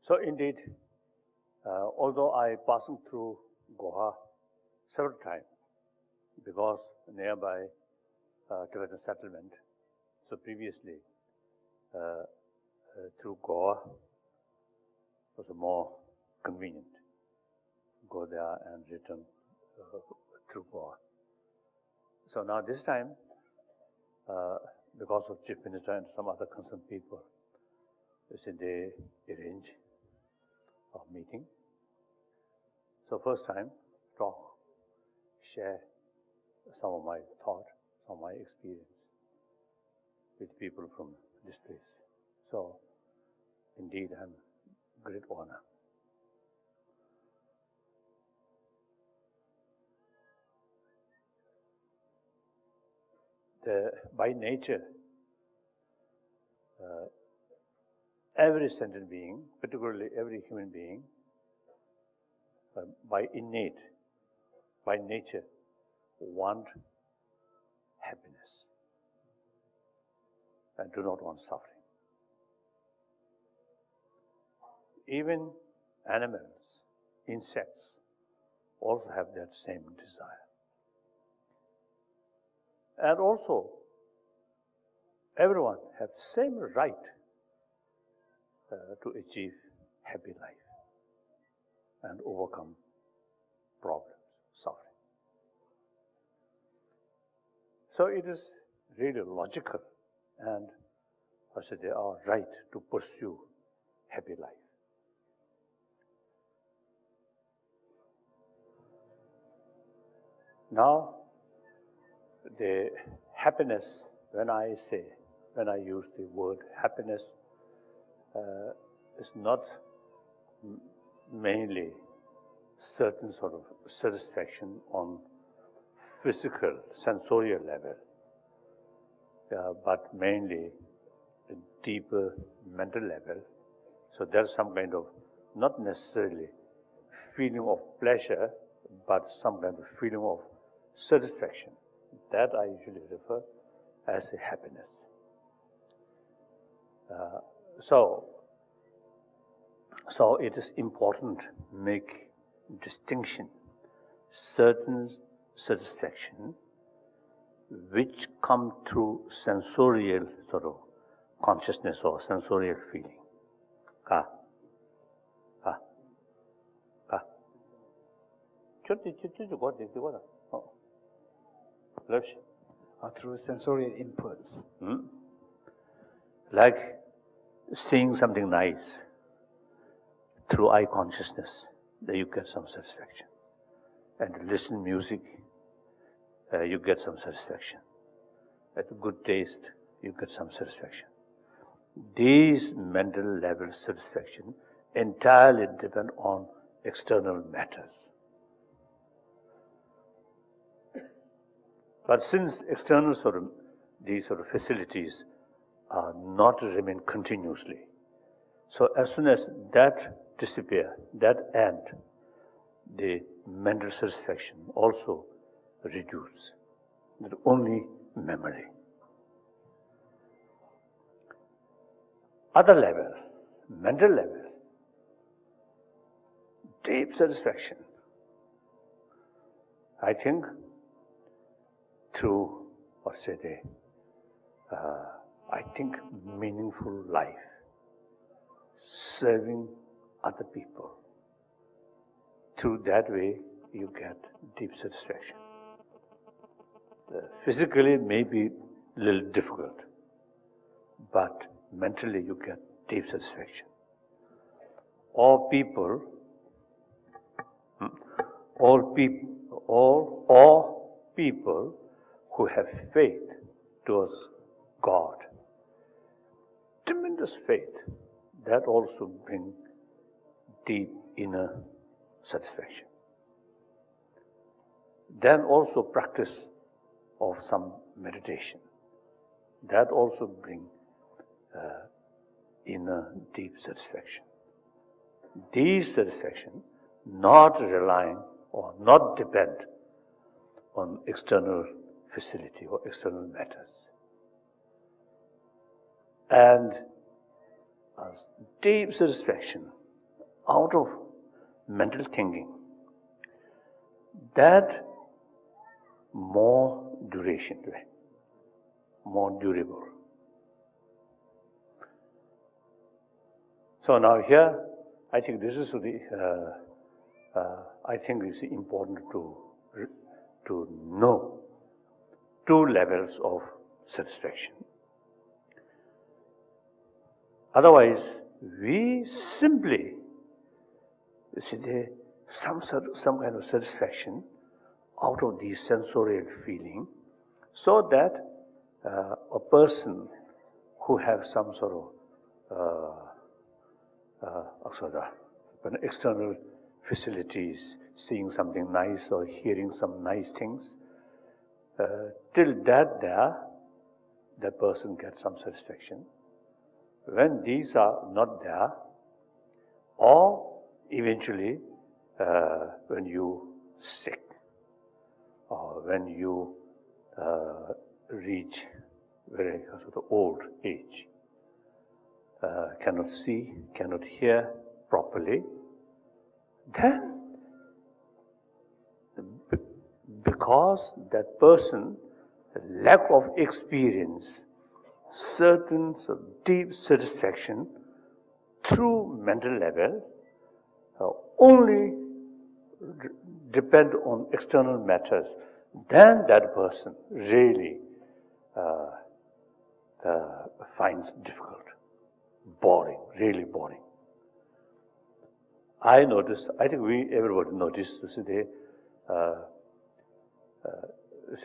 So indeed, although I passing through Goa several times because nearby Tibetan settlement, so previously through Goa was more convenient. Go there and return through Goa. So now this time, because of Chief Minister and some other concerned people, they arrange a meeting. So first time, talk, share some of my thought, some of my experience with people from this place. So indeed, I'm great honor. By nature, every sentient being, particularly every human being, by nature, want happiness and do not want suffering. Even animals, insects, also have that same desire. And also, everyone has the same right to achieve happy life and overcome problems, suffering. So it is really logical and they are right to pursue happy life. Now, the happiness, when I use the word happiness, is not mainly certain sort of satisfaction on physical, sensorial level, but mainly a deeper mental level. So there's some kind of, not necessarily feeling of pleasure, but some kind of feeling of satisfaction. That I usually refer as a happiness. So it is important to make distinction, certain satisfaction which come through sensorial sort of consciousness or sensorial feeling. Through sensorial inputs. Like seeing something nice through eye consciousness, then you get some satisfaction. And listen music, you get some satisfaction. At good taste, you get some satisfaction. These mental level satisfaction entirely depend on external matters. But since external these sort of facilities are not remain continuously, so as soon as that disappear, that end, the mental satisfaction also reduce. Not only memory. Other level, mental level, deep satisfaction. I think through, I think meaningful life, serving other people. Through that way, you get deep satisfaction. Physically, it may be a little difficult, but mentally, you get deep satisfaction. All people who have faith towards God, tremendous faith, that also brings deep inner satisfaction. Then also practice of some meditation, that also brings inner deep satisfaction. These satisfaction not relying or not depend on external facility or external matters. And deep satisfaction out of mental thinking, that more duration, more durable. So now here, I think this is the. I think it's important to know two levels of satisfaction. Otherwise, we simply some kind of satisfaction out of the sensorial feeling, so that a person who has some sort of external facilities, seeing something nice or hearing some nice things, till that person gets some satisfaction. When these are not there, or eventually when you sick, or when you reach very sort of old age, cannot see, cannot hear properly, then because that person lack of experience certain sort of deep satisfaction through mental level, only depend on external matters, then that person really finds difficult, boring, really boring. I noticed, I think everybody noticed,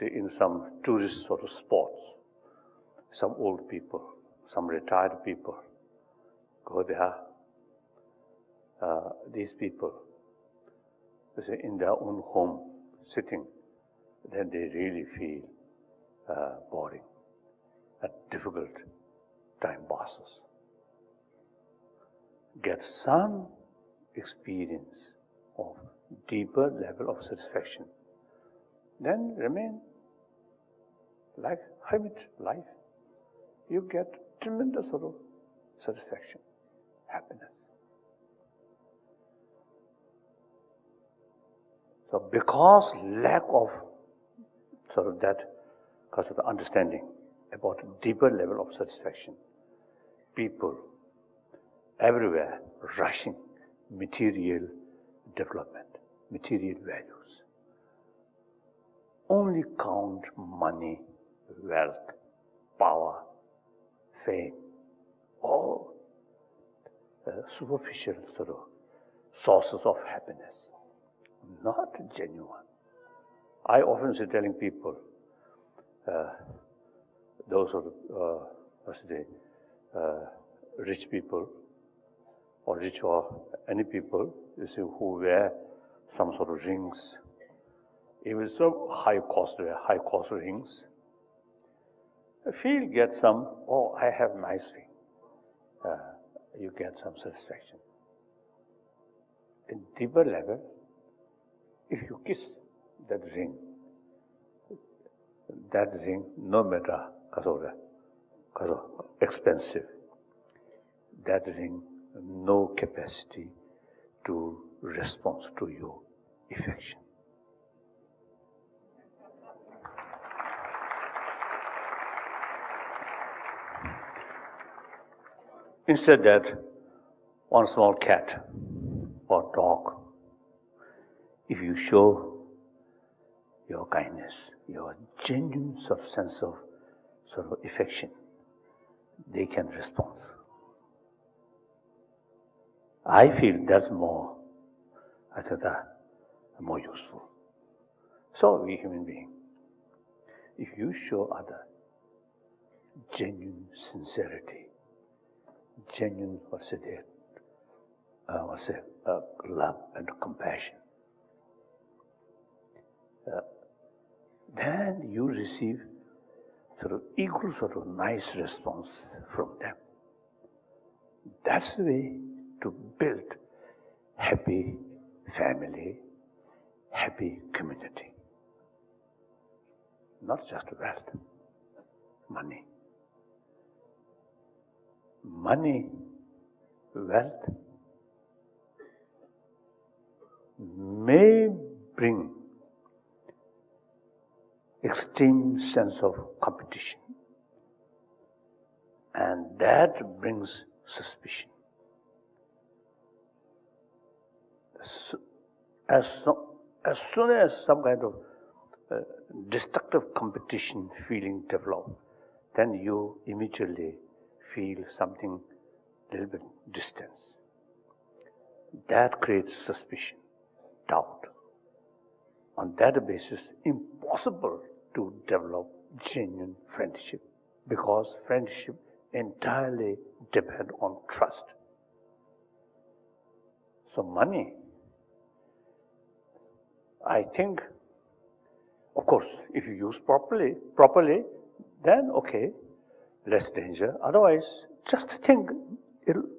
in some tourist sort of spots, some old people, some retired people go there. These people, in their own home, sitting, then they really feel boring. A difficult time passes. Get some experience of deeper level of satisfaction, then remain like hermit life. You get tremendous sort of satisfaction, happiness. So because lack of sort of that, because of the understanding about a deeper level of satisfaction, people everywhere rushing material development, material values. Only count money, wealth, power, fame, all superficial sort of sources of happiness, not genuine. I often say, telling people, those sort of rich people, or rich or any people, you see, who wear some sort of rings, even some high cost rings, if you get some, oh, I have nice ring, you get some satisfaction. In deeper level, if you kiss that ring, no matter because of expensive, that ring no capacity to respond to your affection. Instead, that one small cat or dog, if you show your kindness, your genuine sort of sense of sort of affection, they can respond. I feel that's more useful. So we human beings, if you show other genuine sincerity, genuine love and compassion, then you receive sort of equal sort of nice response from them. That's the way to build happy family, happy community. Not just wealth, money. Money, wealth, bring extreme sense of competition, and that brings suspicion. As soon as some kind of destructive competition feeling develops, then you immediately feel something a little bit distance. That creates suspicion, doubt. On that basis, impossible to develop genuine friendship, because friendship entirely depends on trust. So money, I think, of course, if you use properly, then okay, less danger. Otherwise, just think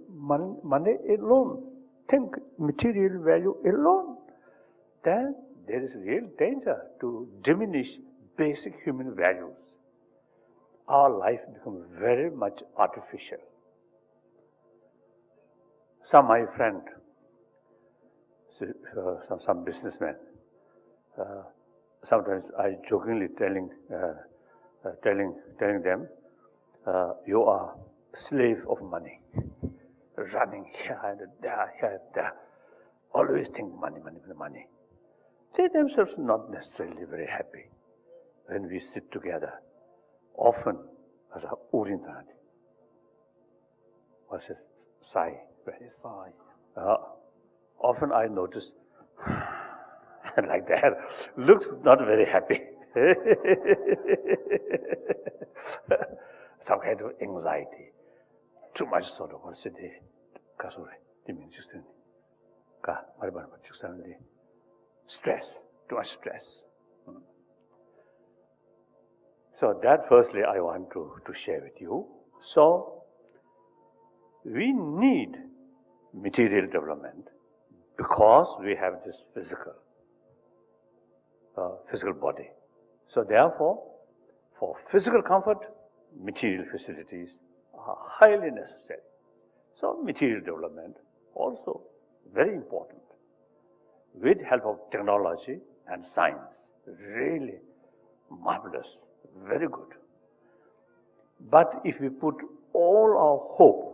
money alone, think material value alone, then there is real danger to diminish basic human values. Our life becomes very much artificial. My friend, some businessman, sometimes I jokingly telling them, you are slave of money, running here and there, always think money. They themselves not necessarily very happy when we sit together. Often, as a urintani, what's it? Sigh. Right? Yes, sigh. Often I notice like that, looks not very happy. Some kind of anxiety, too much sort of what's it? Stress, too much stress. So that firstly I want to share with you. So we need material development because we have this physical body. So therefore, for physical comfort, material facilities are highly necessary. So material development also very important. With help of technology and science, really marvelous, very good. But if we put all our hope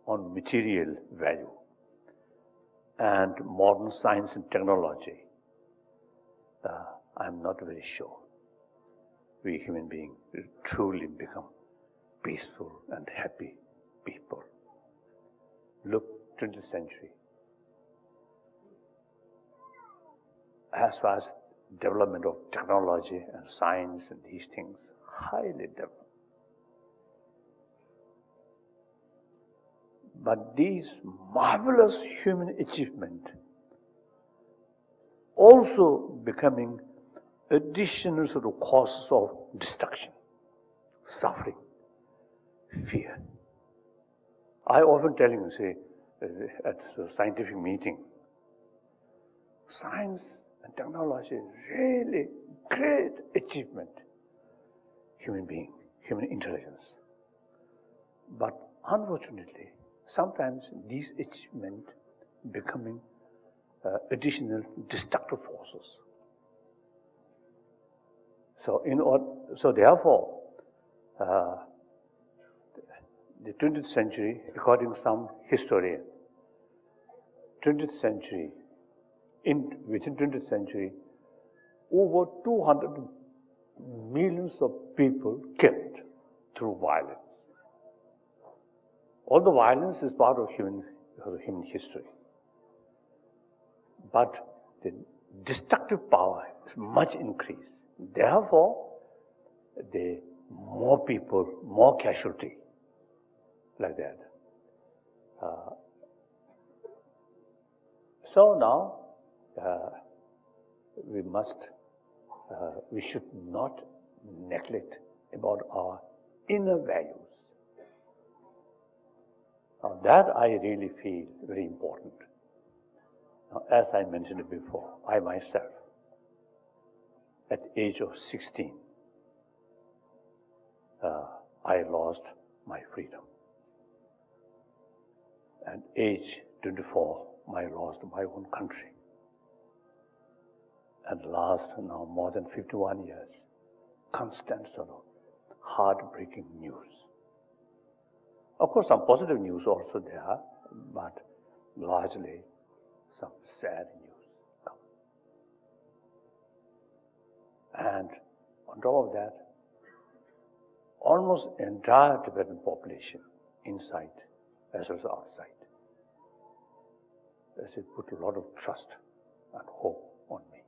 on material value and modern science and technology, I'm not very sure we human beings will truly become peaceful and happy people. Look, 20th century. As far as development of technology and science and these things, highly developed. But these marvelous human achievements also becoming additional sort of causes of destruction, suffering, fear. I often tell you, say, at a scientific meeting, science and technology is really great achievement, human being, human intelligence. But unfortunately, sometimes these achievements becoming additional destructive forces. So therefore, the 20th century, according to some historian, 20th century, within 20th century, over 200 millions of people killed through violence. All the violence is part of human history. But the destructive power is much increased. Therefore, the more people, more casualty, like that. So now, we should not neglect about our inner values. Now that I really feel very important. Now, as I mentioned before, I myself, at the age of 16, I lost my freedom. At age 24, I lost my own country. and last now more than 51 years, constant sort of heartbreaking news. Of course, some positive news also there, but largely some sad news come. And on top of that, almost entire Tibetan population, inside as well as outside, as it put a lot of trust and hope on me.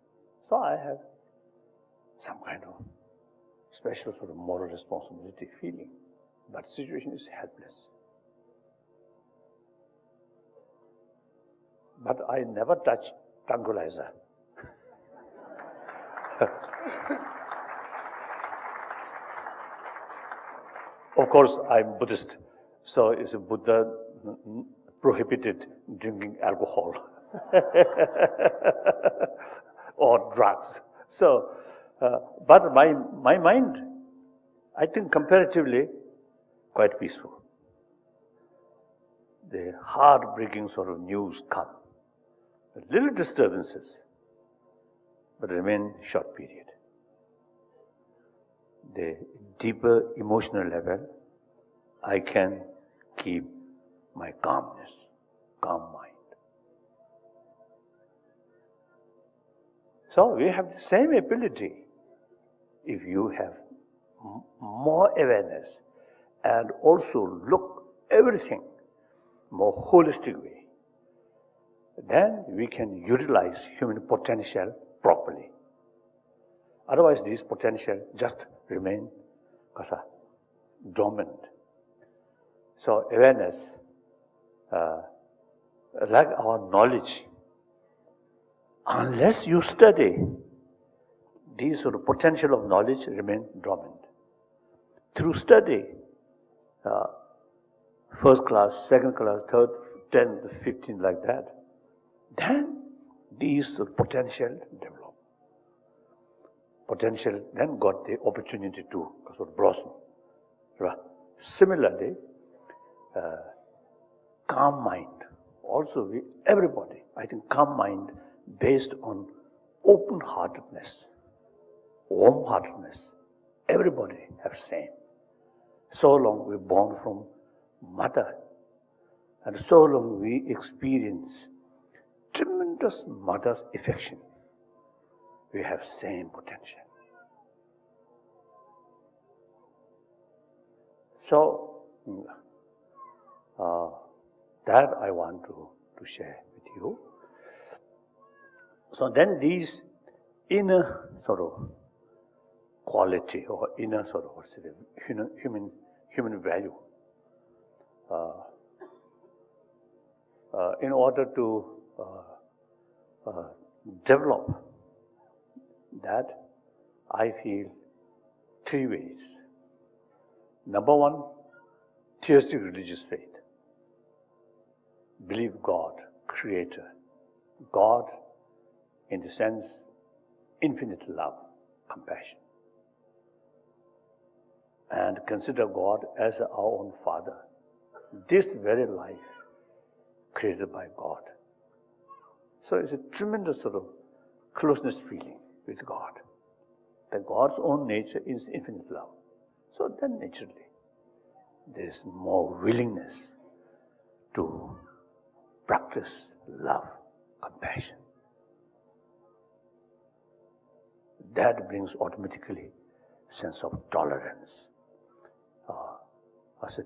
So I have some kind of special sort of moral responsibility feeling, but the situation is helpless. But I never touch tranquilizer. Of course, I'm Buddhist, so is Buddha prohibited drinking alcohol or drugs. So, but my mind, I think comparatively quite peaceful. The heartbreaking sort of news come, little disturbances, but remain short period. The deeper emotional level, I can keep my calmness, calm mind. So we have the same ability if you have more awareness and also look everything more holistic way. Then we can utilize human potential properly. Otherwise, this potential just remain dormant. So awareness, like our knowledge, unless you study, these sort of potential of knowledge remain dormant. Through study, first class, second class, third, 10th, 15th, like that, then these potential develop. Potential then got the opportunity to sort of blossom. Similarly, calm mind. Also, everybody, I think calm mind based on open-heartedness, warm-heartedness. Everybody have same. So long we're born from mother, and so long we experience tremendous mother's affection. We have same potential. So, that I want to share with you. So then these inner sort of quality or inner sort of human value, in order to develop that, I feel three ways. Number one, theistic religious faith. Believe God, Creator. God, in the sense, infinite love, compassion. And consider God as our own Father. This very life created by God. So it's a tremendous sort of closeness feeling with God. That God's own nature is infinite love. So then naturally, there's more willingness to practice love, compassion. That brings automatically sense of tolerance,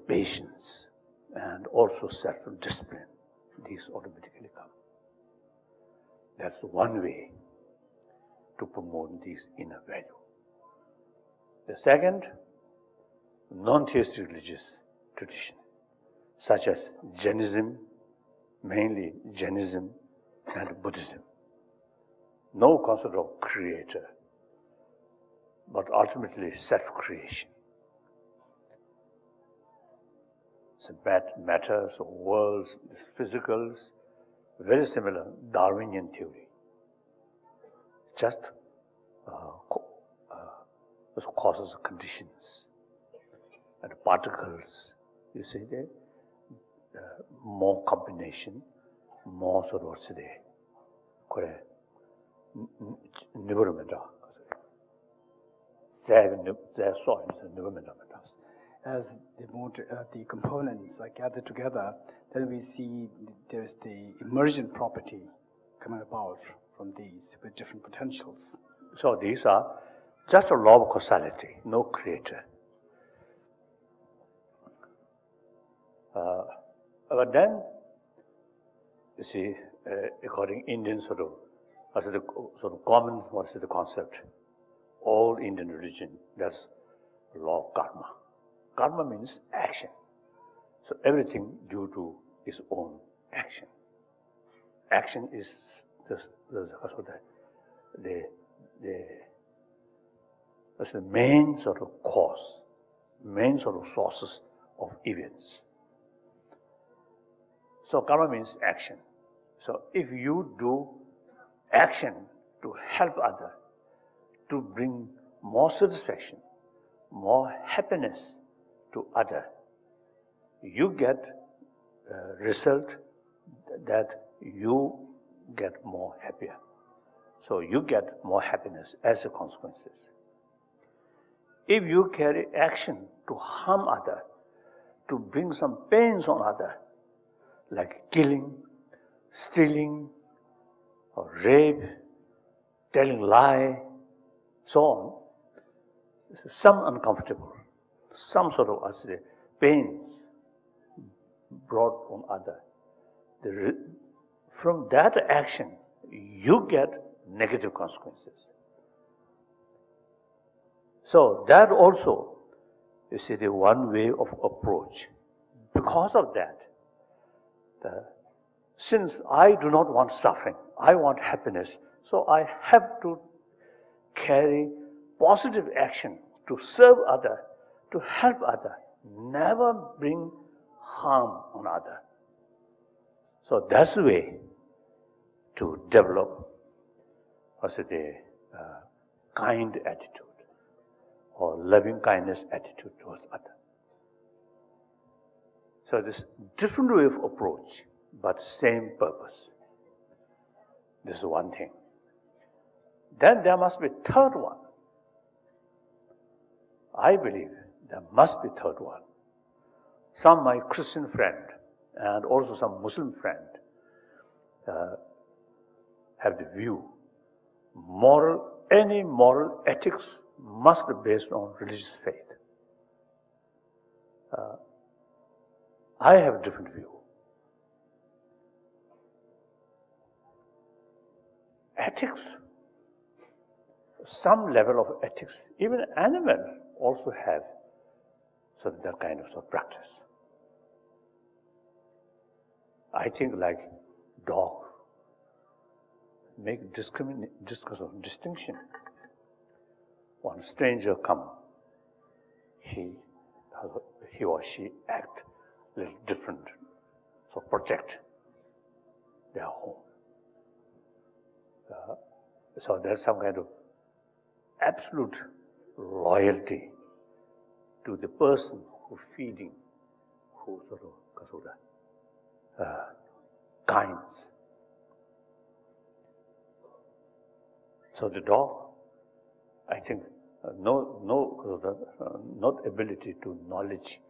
patience, and also self-discipline. These automatically come. That's one way to promote this inner value. The second, non-theistic religious tradition, such as Jainism, mainly Jainism and Buddhism. No concept of creator, but ultimately self-creation. So matters, worlds, physicals, very similar Darwinian theory. Just causes conditions and particles. You see there, more combination, more sort of Niburamenda. Their soil is Niburamenda. As the components are gathered together, then we see there is the emergent property coming about from these with different potentials. So these are just a law of causality, no creator. But then, you see, according Indian sort of common, what's the concept? All Indian religion, that's law of karma. Karma means action. So everything due to its own action. Action is that's the main sort of cause, main sort of sources of events. So karma means action. So if you do action to help others, to bring more satisfaction, more happiness to others, you get a result that you get more happier. So you get more happiness as a consequences. If you carry action to harm others, to bring some pains on others, like killing, stealing, or rape, telling lie, so on, some uncomfortable, some sort of pains brought on others. From that action, you get negative consequences. So that also, you see, the one way of approach. Because of that, since I do not want suffering, I want happiness, so I have to carry positive action to serve others, to help others, never bring harm on others. So that's the way to develop kind attitude or loving kindness attitude towards others. So this different way of approach, but same purpose. This is one thing. Then there must be a third one. I believe there must be a third one. Some my Christian friend and also some Muslim friend have the view any moral ethics must be based on religious faith. I have a different view. Ethics, some level of ethics, even animals also have that kind of practice. I think like dog make distinction. When stranger come, he or she act a little different, so protect their home. So there's some kind of absolute loyalty to the person who feeding, who kinds. So the dog, I think, not ability to knowledge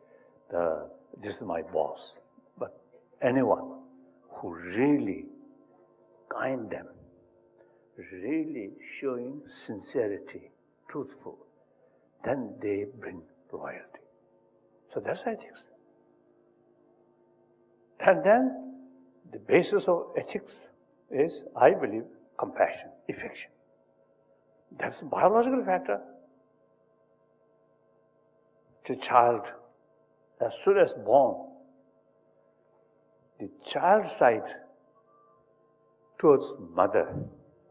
this is my boss, but anyone who really kind them, really showing sincerity, truthful, then they bring loyalty. So that's ethics. And then the basis of ethics is, I believe, compassion, affection. That's a biological factor. The child, as soon as born, the child's side towards mother,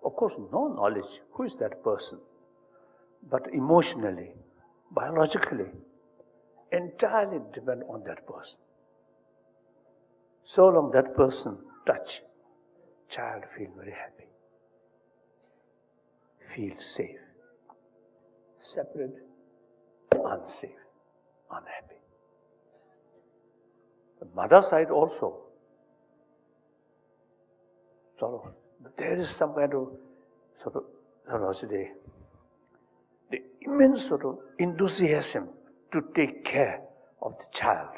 of course, no knowledge, who is that person? But emotionally, biologically, entirely depend on that person. So long that person touch, child feel very happy, feel safe. Separate, unsafe, unhappy. The mother side also, there is some kind of the immense sort of enthusiasm to take care of the child.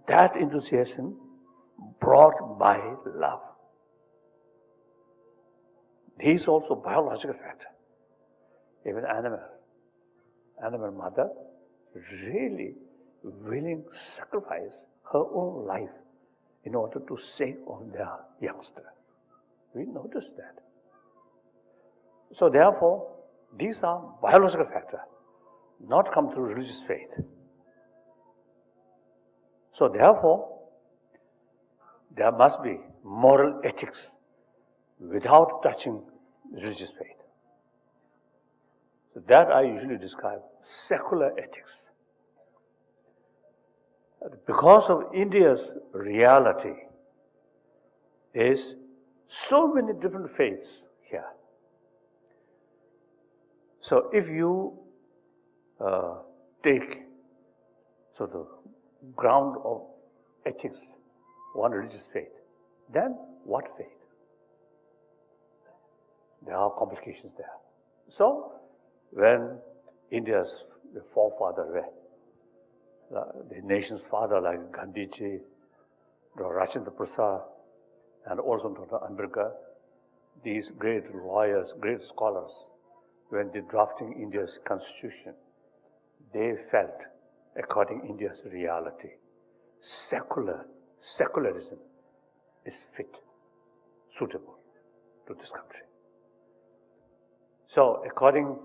That enthusiasm brought by love. There is also biological factor. Even animal mother really willing to sacrifice her own life in order to save on their youngster. We notice that. So therefore, these are biological factors, not come through religious faith. So therefore, there must be moral ethics without touching religious faith. So that I usually describe secular ethics. Because of India's reality is so many different faiths here. So if you take the ground of ethics, one religious faith, then what faith? There are complications there. So when India's forefather were, the nation's father like Gandhiji, Rajendra Prasad, and also Dr. Ambedkar, these great lawyers, great scholars, when they drafting India's constitution, they felt, according to India's reality, secularism is fit, suitable to this country. So according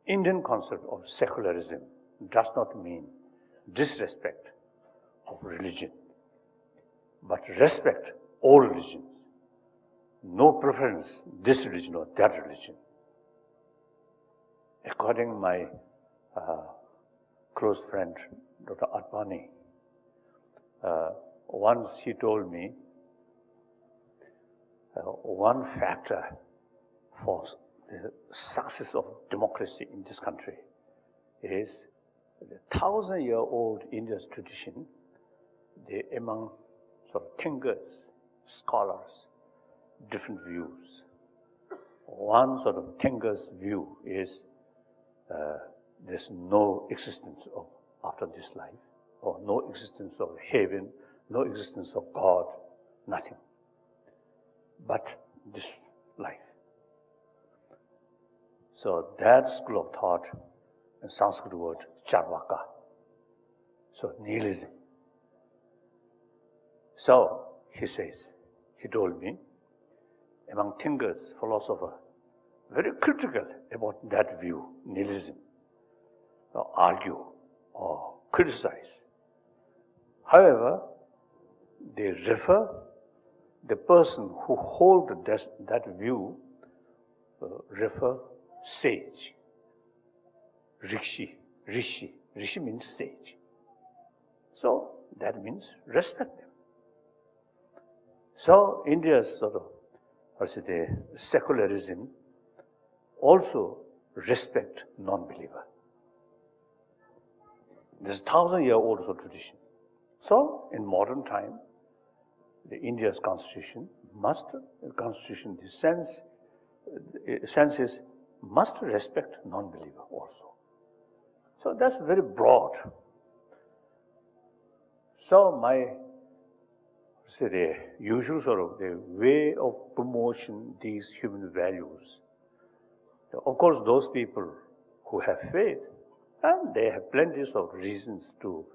Indian concept of secularism does not mean disrespect of religion, but respect all religions. No preference, this religion or that religion. According to my close friend, Dr. Advani, once he told me one factor for the success of democracy in this country is the 1,000-year-old India's tradition, among thinkers, scholars, different views. One thinker's view is there's no existence of after this life, or no existence of heaven, no existence of God, nothing but this life. So that school of thought, in Sanskrit word, charvaka, so nihilism. So he says, he told me, among thinkers, philosophers, very critical about that view, nihilism, or argue or criticize. However, they refer the person who holds that view, refer sage, rishi. Rishi means sage. So that means respect them. So India's secularism also respect non-believer. This 1,000-year-old tradition. So in modern time, the India's constitution the sense is must respect non-believer also. So that's very broad. So my the usual the way of promotion these human values. Of course, those people who have faith, and they have plenty of reasons to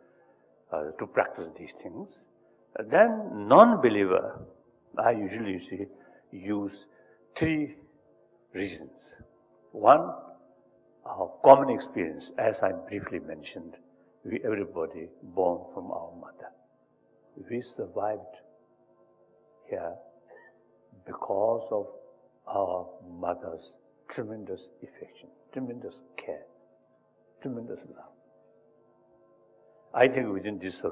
practice these things. Then non-believer, I usually use 3 reasons. One, our common experience, as I briefly mentioned, everybody born from our mother. We survived here because of our mother's tremendous affection, tremendous care, tremendous love. I think within this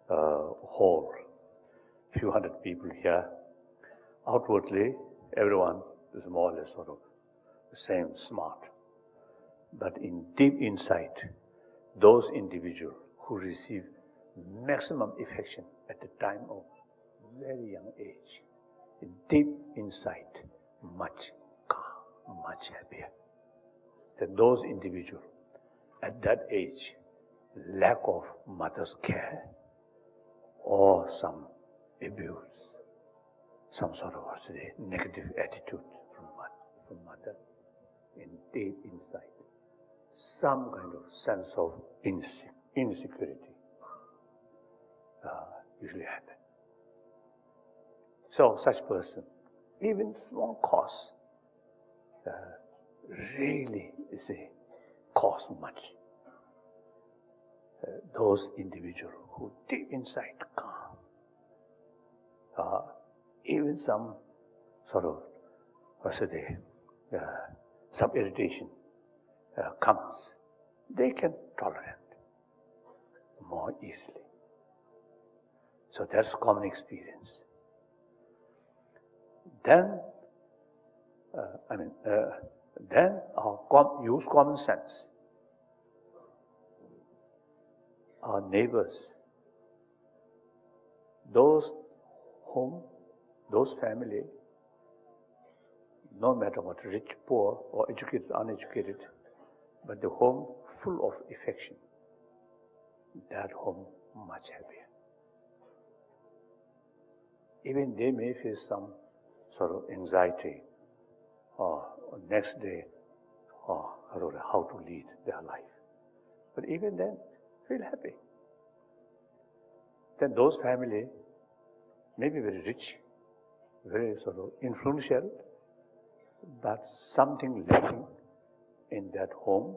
whole few hundred people here, outwardly everyone is more or less the same, smart. But in deep inside, those individuals who receive maximum affection at the time of very young age, deep inside, much calm. much happier. That those individuals at that age, lack of mother's care or some abuse, some sort of negative attitude from mother in deep inside, some kind of sense of insecurity usually happen. So such person, even small cause, really cost much. Those individuals who deep inside calm, even some sort of, some irritation comes, they can tolerate more easily. So that's common experience. Then, use common sense. Our neighbors, those home, those family, no matter what, rich, poor, or educated, uneducated, but the home full of affection, that home much happier. Even they may face some sort of anxiety, or next day, or how to lead their life. But even then, feel happy. Then those family may be very rich, very sort of influential, but something lacking in that home,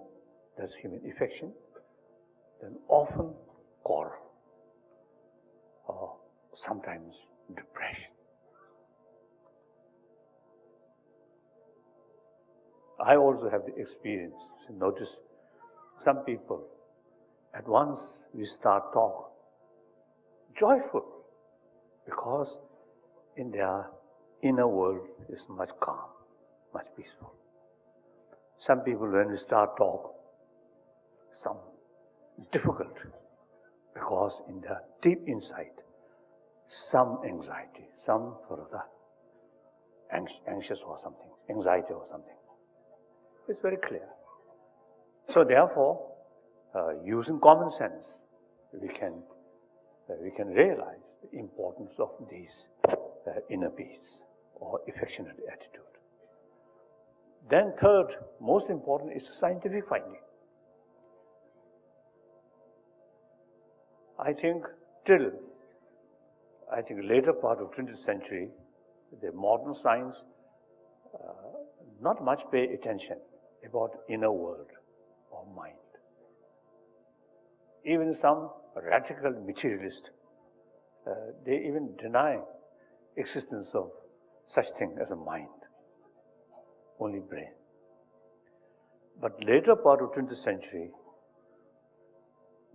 that's human affection, then often quarrel, or sometimes depression. I also have the experience to notice some people, at once we start talk, joyful, because in their inner world is much calm, much peaceful. Some people, when we start talk, some difficult, because in the deep inside, some anxiety, some sort of anxious or something, anxiety or something. It's very clear. So therefore, using common sense, we can realize the importance of these inner peace or affectionate attitude. Then third, most important, is scientific finding. I think later part of 20th century, the modern science not much pay attention about inner world or mind. Even some radical materialists, they even deny existence of such thing as a mind, only brain. But later part of 20th century,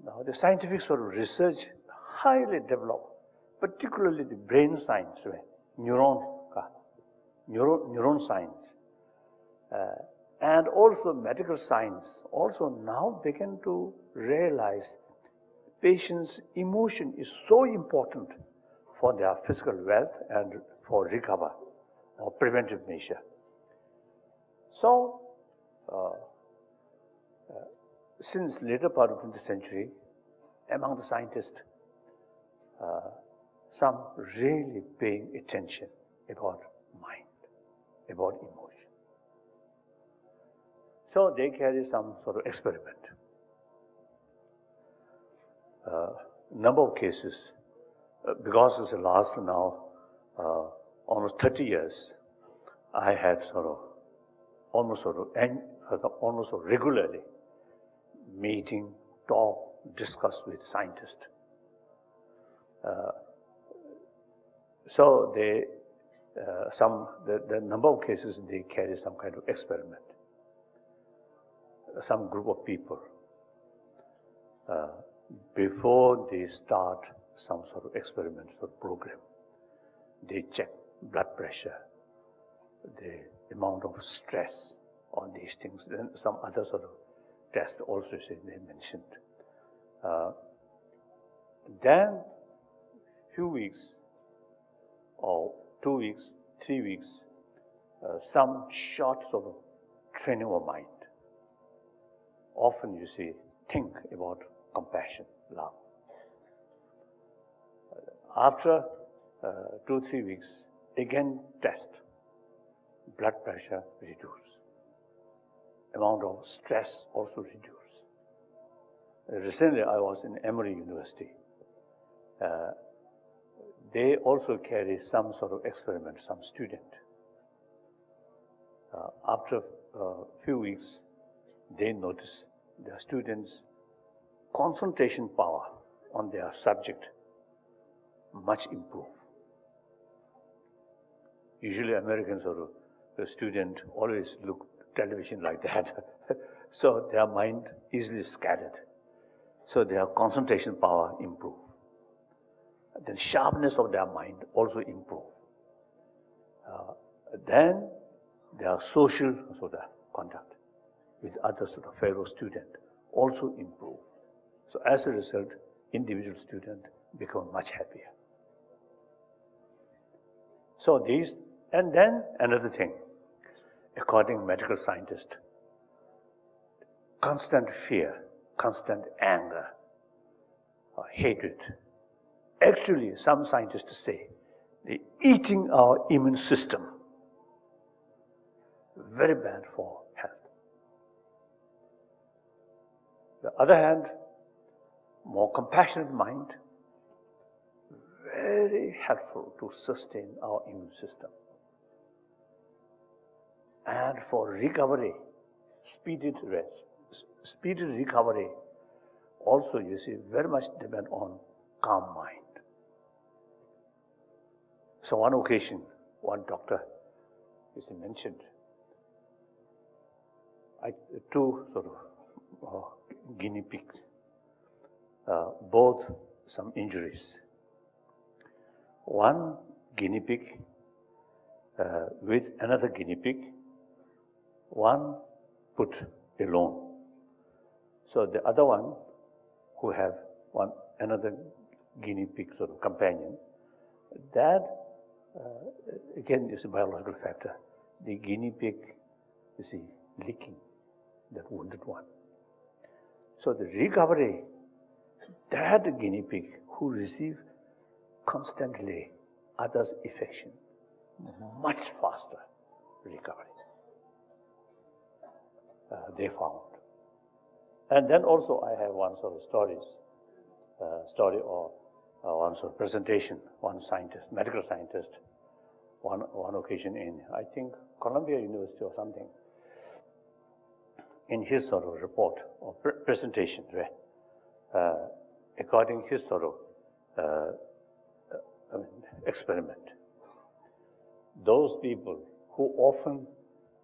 now the scientific sort of research highly developed, particularly the brain science, neuron science, and also medical science also now begin to realize patient's emotion is so important for their physical wealth and for recover or preventive measure. So, since later part of 20th century, among the scientists, some really paying attention about mind, about emotion. So they carry some sort of experiment. Number of cases, because it's the last now almost 30 years, I had almost regularly meeting, talk, discuss with scientists. So they, the number of cases, they carry some kind of experiment. Some group of people, before they start some sort of experiment or program, they check blood pressure, the amount of stress on these things, then some other sort of test also they mentioned. Then few weeks or 2 weeks, 3 weeks, some short sort of training our mind. Often you see, think about compassion, love. After 2-3 weeks, again test. Blood pressure reduce. Amount of stress also reduce. Recently, I was in Emory University. They also carry some sort of experiment, some student. After a few weeks, they notice their students' concentration power on their subject much improve. Usually Americans or the student always look television like that. So their mind easily scattered. So their concentration power improve. The sharpness of their mind also improve. Then their social sort of contact with other sort of fellow student also improve. So as a result, individual student become much happier. So these, and then another thing, according to medical scientists, constant fear, constant anger, or hatred. Actually, some scientists say, they're eating our immune system. Very bad for health. On the other hand, more compassionate mind, very helpful to sustain our immune system. And for recovery, speedy recovery, also you see very much depend on calm mind. So one occasion, one doctor mentioned, two sort of guinea pigs, both some injuries. One guinea pig with another guinea pig, one put alone. So the other one, who have another guinea pig sort of companion, that again is a biological factor. The guinea pig, you see, licking that wounded one. So the recovery, that guinea pig who receive constantly others' affection, much faster recovery. They found. And then also I have one sort of story or one sort of presentation, one scientist, medical scientist, one occasion in, I think, Columbia University or something, in his sort of report or presentation, according to his sort of experiment, those people who often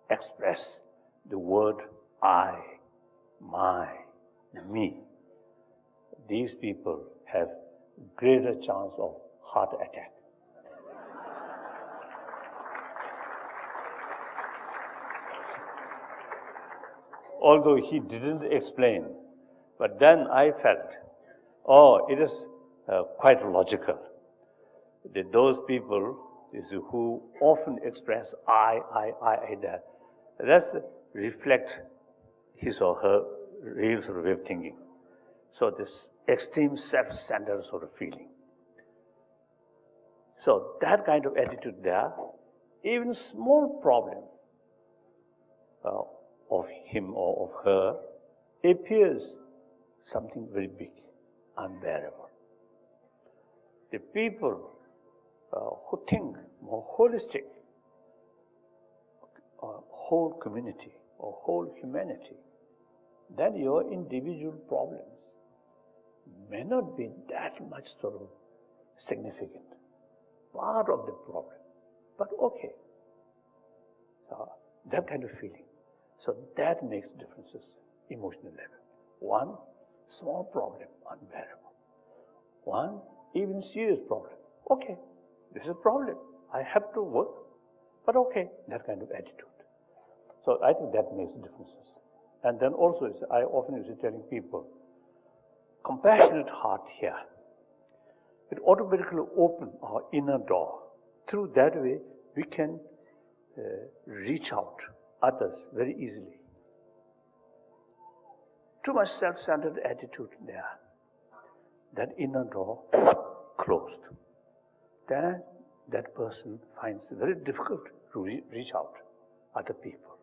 express the word I, my, me, these people have greater chance of heart attack. Although he didn't explain, but then I felt, it is quite logical that those people who often express I, that's reflect his or her real sort of way of thinking. So this extreme self-centered sort of feeling. So that kind of attitude there, even small problem of him or of her appears something very big, unbearable. The people who think more holistic, whole community or whole humanity, then your individual problems may not be that much sort of significant, part of the problem, but okay. That kind of feeling. So that makes differences, emotional level. One, small problem, unbearable. One, even serious problem. Okay, this is a problem. I have to work, but okay, that kind of attitude. So I think that makes differences. And then also, I often used to telling people, compassionate heart here, it automatically opens our inner door. Through that way, we can reach out others very easily. Too much self-centered attitude there. That inner door closed. Then that person finds it very difficult to reach out to other people.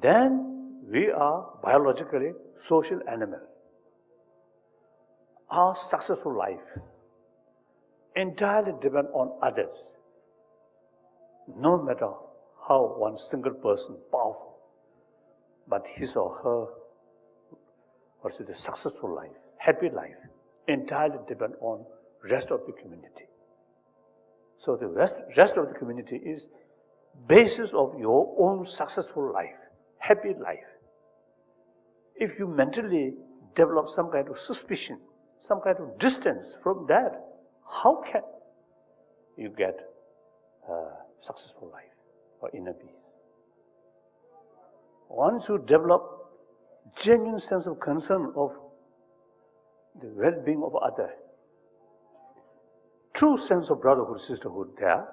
Then we are biologically social animal. Our successful life entirely depends on others. No matter how one single person powerful, but his or her, the successful life, happy life, entirely depend on rest of the community. So the rest of the community is basis of your own successful life, happy life. If you mentally develop some kind of suspicion, some kind of distance from that, how can you get a successful life or inner peace? Once you develop genuine sense of concern of the well-being of others, true sense of brotherhood, sisterhood there,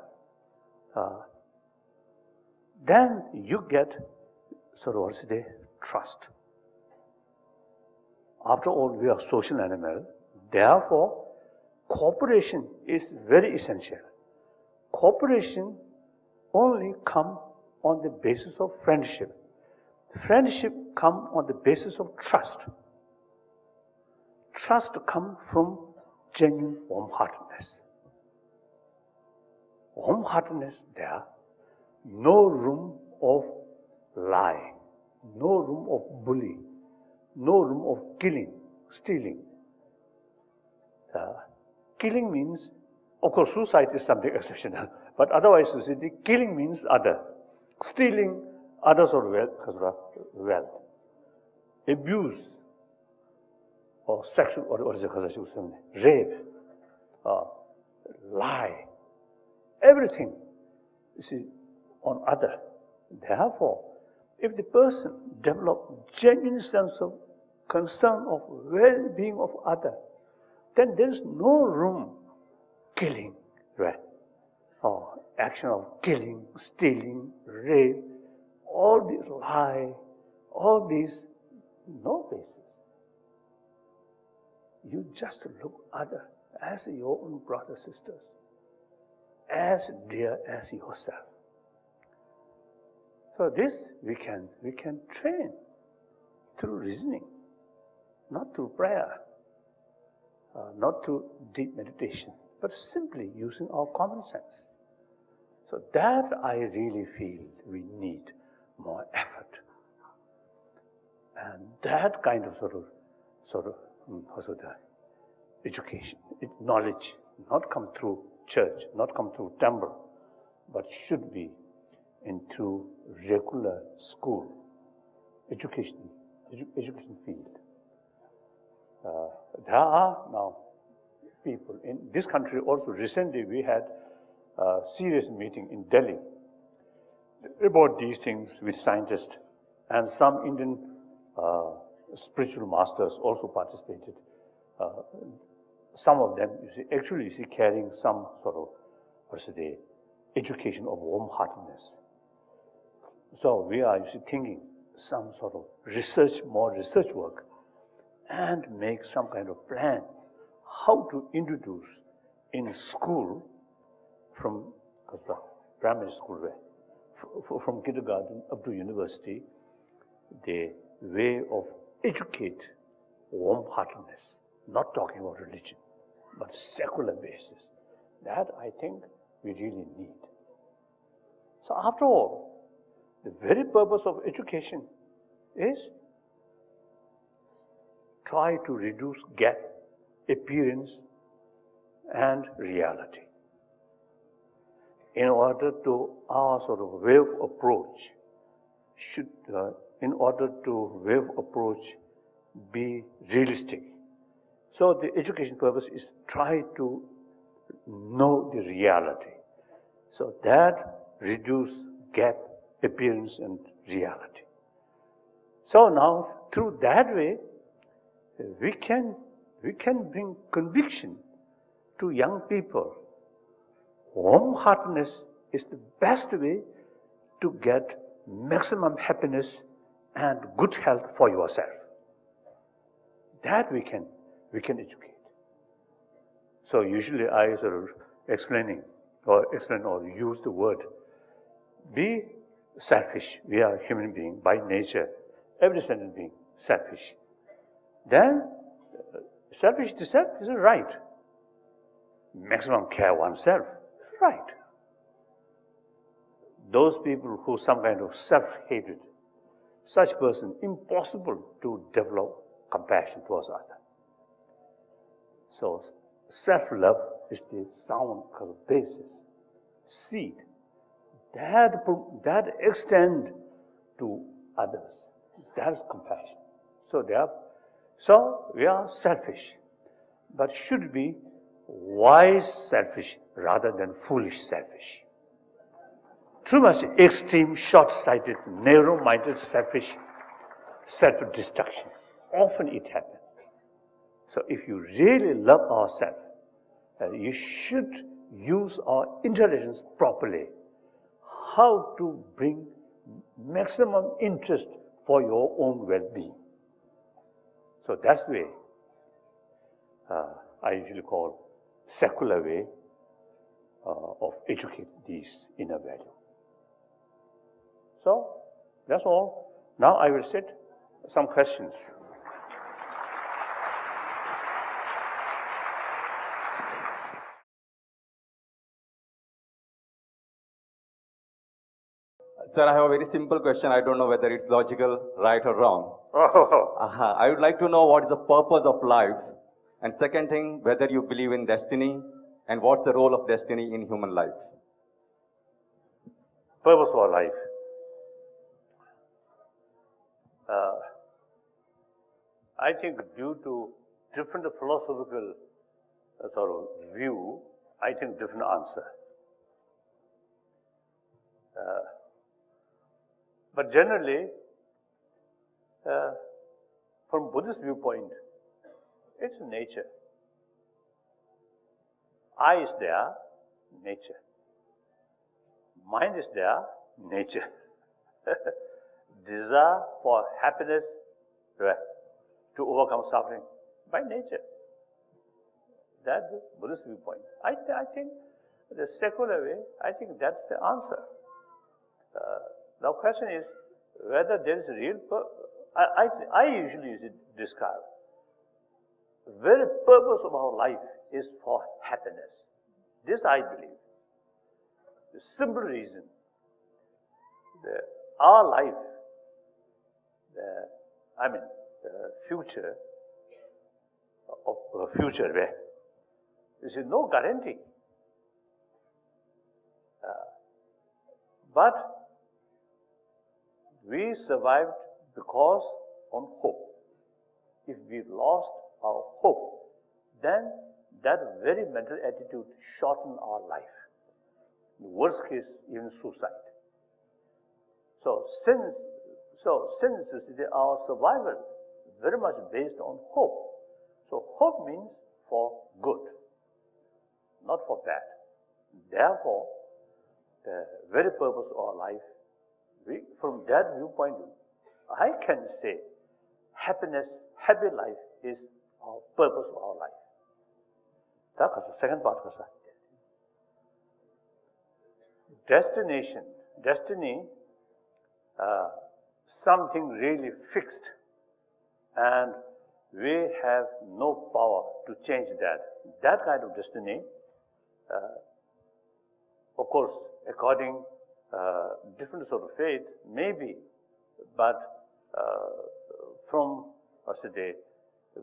then you get trust. After all, we are social animal. Therefore, cooperation is very essential. Cooperation only comes on the basis of friendship. Friendship comes on the basis of trust. Trust comes from genuine warm-heartedness. Warm-heartedness there, no room of lie, no room of bully, no room of killing, stealing. Killing means, of course, suicide is something exceptional, but otherwise, you see, the killing means other. Stealing others or wealth. Abuse or sexual, rape, lie, everything, you see, on other. Therefore, if the person develops genuine sense of concern of well-being of other, then there is no room killing, right? Or action of killing, stealing, rape, all these lie, all these, no basis. You just look other as your own brothers, sisters, as dear as yourself. So this we can train through reasoning, not through prayer, not through deep meditation, but simply using our common sense. So that I really feel we need more effort. And that kind of education, knowledge, not come through church, not come through temple, but should be into regular school, education field. There are now people in this country also. Recently we had a serious meeting in Delhi about these things with scientists, and some Indian spiritual masters also participated. Some of them, you see, carrying some sort of, education of warm-heartedness. So we are, thinking some sort of more research work, and make some kind of plan how to introduce in school from primary school, from kindergarten up to university, the way of educate warm-heartedness, not talking about religion, but secular basis. That I think we really need. So after all, the very purpose of education is try to reduce gap, appearance and reality. In order to our sort of way of approach be realistic. So the education purpose is try to know the reality. So that reduce gap, appearance and reality. So now through that way, we can bring conviction to young people. Warm-heartedness is the best way to get maximum happiness and good health for yourself. That we can educate. So usually I sort of explain or use the word, be selfish. We are human beings by nature. Every sentient being selfish. Then selfish itself is right. Maximum care oneself, right. Those people who some kind of self-hatred, such person, impossible to develop compassion towards others. So self-love is the sound basis, seed, that extend to others. That's compassion. So we are selfish, but should be wise selfish rather than foolish selfish. Too much extreme, short-sighted, narrow-minded, selfish self-destruction. Often it happens. So if you really love ourselves, you should use our intelligence properly. How to bring maximum interest for your own well-being. So that's the way I usually call secular way of educating these inner values. So that's all. Now I will set some questions. Sir, I have a very simple question. I don't know whether it's logical, right or wrong. I would like to know what is the purpose of life. And second thing, whether you believe in destiny and what's the role of destiny in human life. Purpose of our life. I think due to different philosophical sort of view, I think different answer. But generally, from Buddhist viewpoint, it's nature. I is there, nature. Mind is there, nature. Desire for happiness, to overcome suffering, by nature. That's the Buddhist viewpoint. I think the secular way, I think that's the answer. Now question is whether there is a real I usually use it describe. Very purpose of our life is for happiness. This I believe. The simple reason that our life, the future of future, there is no guarantee. But we survived because on hope. If we lost our hope, then that very mental attitude shorten our life. In the worst case, even suicide. So since our survival very much based on hope. So hope means for good, not for bad. Therefore, the very purpose of our life, from that viewpoint, I can say happiness, happy life is our purpose of our life. That was the second part. Destination, destiny, something really fixed, and we have no power to change that. That kind of destiny, of course, according different sort of faith, maybe, but from the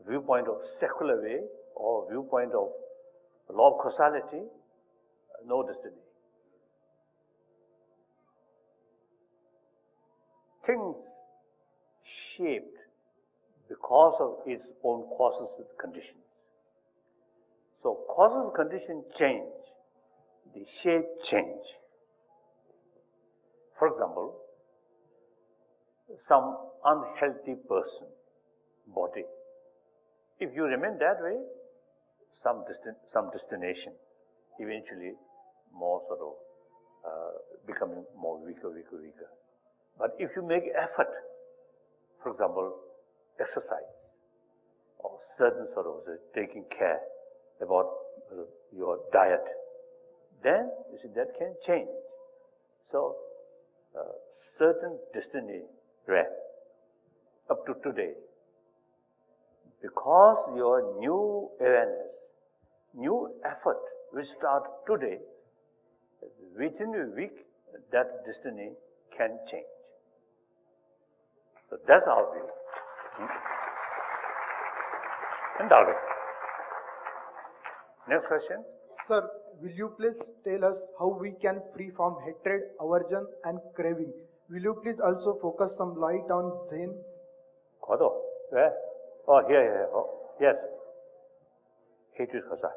viewpoint of secular way or viewpoint of law of causality, no destiny. Things shaped because of its own causes and conditions. So causes and conditions change, the shape change. For example, some unhealthy person, body. If you remain that way, some destination, eventually more sort of becoming more weaker. But if you make effort, for example, exercise, or certain sort of taking care about your diet, then you see that can change. So, certain destiny, right, up to today, because your new awareness, new effort will start today, within a week, that destiny can change. So that's our view. And Dalai. Next question. Sir, will you please tell us how we can free from hatred, aversion and craving? Will you please also focus some light on Zen? Kodo. Where? Oh, here. Oh, yes. Hatred, Kosa.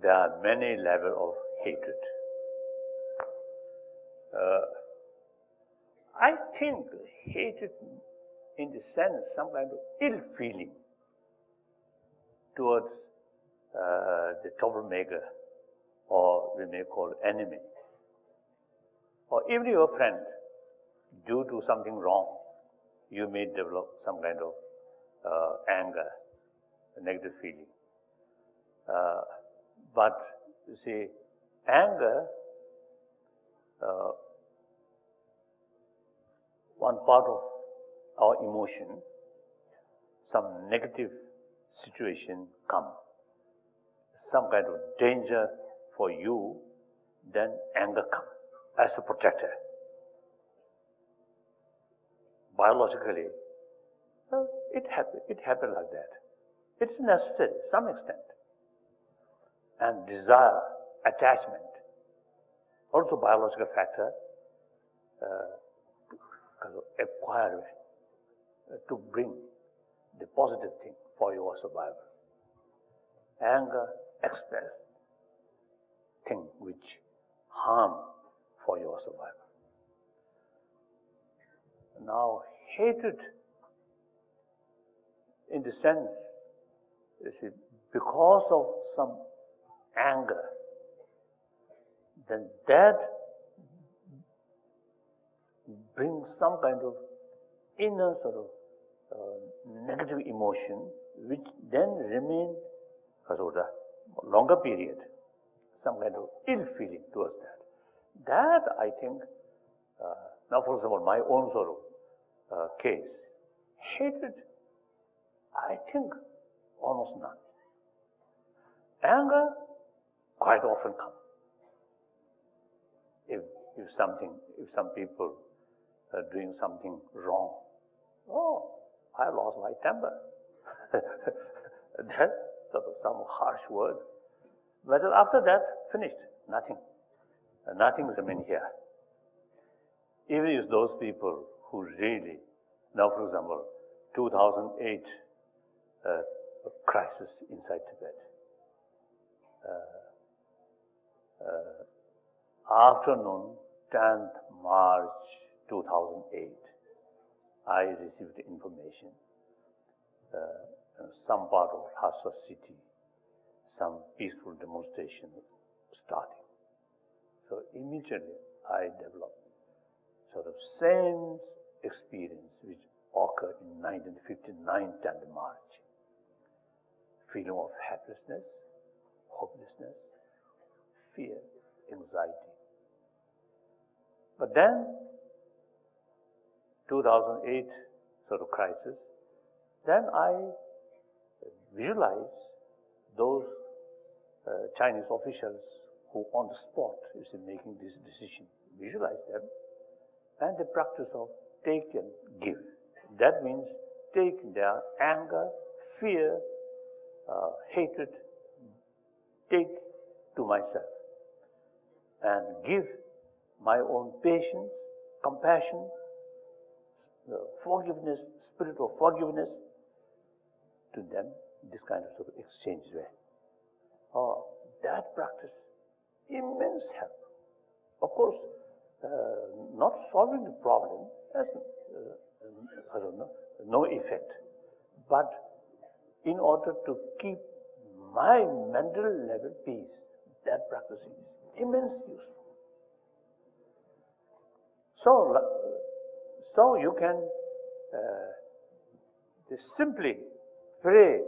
There are many levels of hatred. I think hatred, in the sense, some kind of ill feeling towards the troublemaker, or we may call enemy, or even your friend, due to something wrong, you may develop some kind of anger, a negative feeling. But you see, anger, one part of our emotion, some negative situation come, some kind of danger for you, then anger comes as a protector. Biologically, it happened like that. It's necessary to some extent. And desire, attachment, also biological factor, acquire to bring the positive thing for your survival. Anger expel thing which harm for your survival. Now, hatred, in the sense, you see, because of some anger, then that brings some kind of inner sort of negative emotion, which then remain for a longer period, some kind of ill feeling towards that. That I think, now for example, my own sort of case, hatred, I think almost none. Anger quite often comes. If some people are doing something wrong, oh, I lost my temper. That's sort of some harsh word. But after that, finished, nothing. Nothing remains here. Even if those people who really, now for example, 2008 crisis inside Tibet. Afternoon, 10th March 2008, I received information. Some part of Lhasa city, some peaceful demonstration starting. So immediately I developed sort of same experience which occurred in 1959, 10th March. Feeling of helplessness, hopelessness, fear, anxiety. But then, 2008 sort of crisis, then I visualized those Chinese officials who on the spot is making this decision. Visualize them, and the practice of take and give. That means take their anger, fear, hatred, take to myself, and give my own patience, compassion, forgiveness, spirit of forgiveness to them, this kind of sort of exchange way. Oh, that practice, immense help. Of course, not solving the problem has no effect, but in order to keep my mental level peace, that practice is immensely useful. So you can simply pray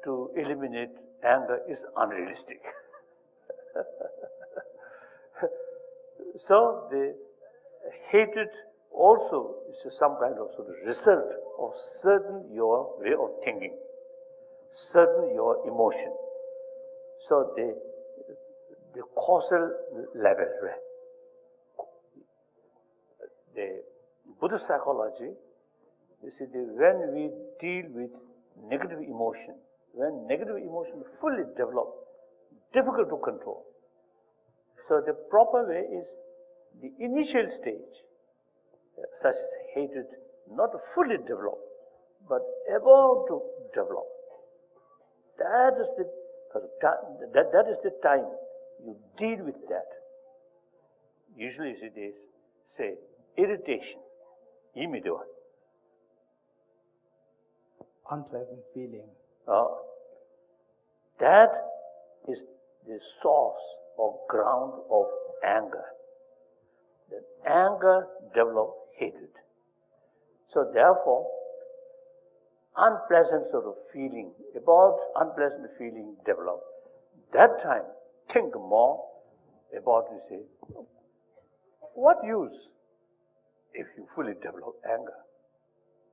to eliminate anger is unrealistic. So the hatred also is some kind of sort of result of certain your way of thinking, certain your emotion. So the causal level, right? The Buddhist psychology, you see, when we deal with negative emotion, when negative emotion is fully developed, difficult to control. So the proper way is the initial stage, such as hatred, not fully developed, but about to develop. That is the time you deal with that. Usually it is, say, irritation, immediate. Unpleasant feeling. That is the source or ground of anger. Then anger develops hatred. So therefore, unpleasant sort of feeling, about unpleasant feeling develop. That time, think more about, you say, what use if you fully develop anger?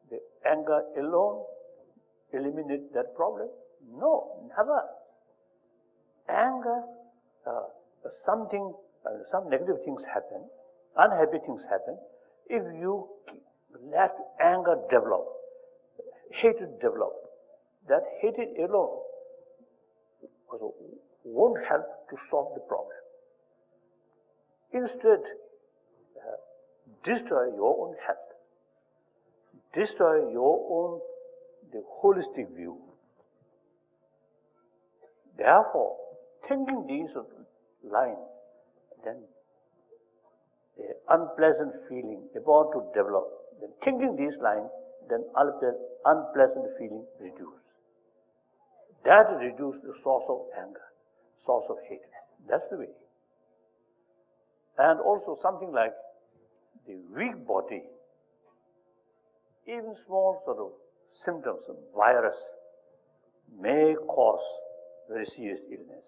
The anger alone eliminate that problem? No, never. Anger, some negative things happen, unhappy things happen. If you let anger develop, hatred develop, that hatred alone won't help to solve the problem. Instead, destroy your own health, destroy your own the holistic view. Therefore, thinking these lines, then the unpleasant feeling about to develop, then thinking these lines, then unpleasant feeling reduce. That reduces the source of anger, source of hatred. That's the way. And also something like the weak body, even small sort of symptoms of virus may cause very serious illness.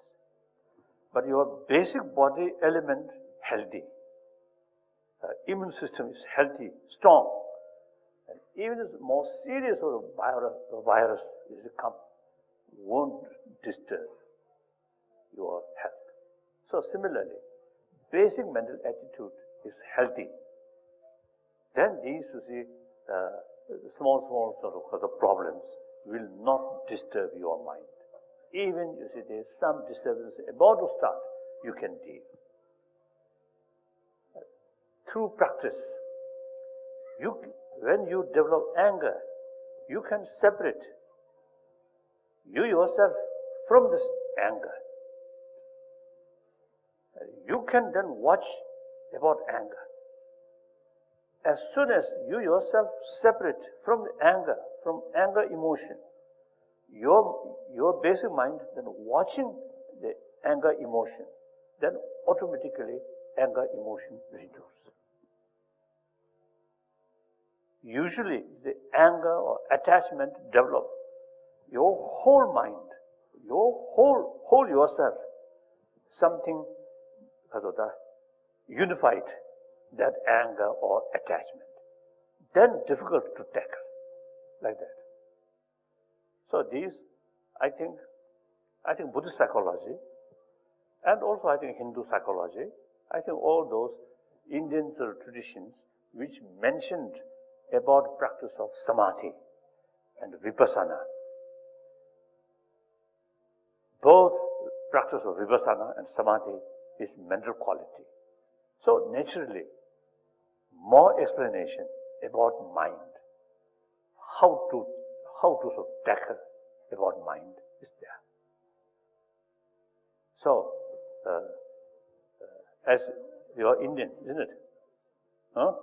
But your basic body element healthy, immune system is healthy, strong, and even the more serious sort of virus is to come, won't disturb your health. So similarly, basic mental attitude is healthy. Then these, you see, small sort of problems will not disturb your mind. Even, you see, there's some disturbance about to start, you can deal. Through practice, when you develop anger, you can separate you yourself from this anger. You can then watch about anger. As soon as you yourself separate from the anger emotion, your basic mind then watching the anger emotion, then automatically anger emotion reduces. Usually the anger or attachment develop. Your whole mind, your whole yourself, something unified, that anger or attachment. Then difficult to tackle, like that. So these, I think Buddhist psychology, and also I think Hindu psychology, I think all those Indian traditions which mentioned about practice of samadhi and vipassana. Both practice of vipassana and samadhi is mental quality. So naturally, more explanation about mind, how to sort of tackle about mind is there. So, as you are Indian, isn't it? Huh?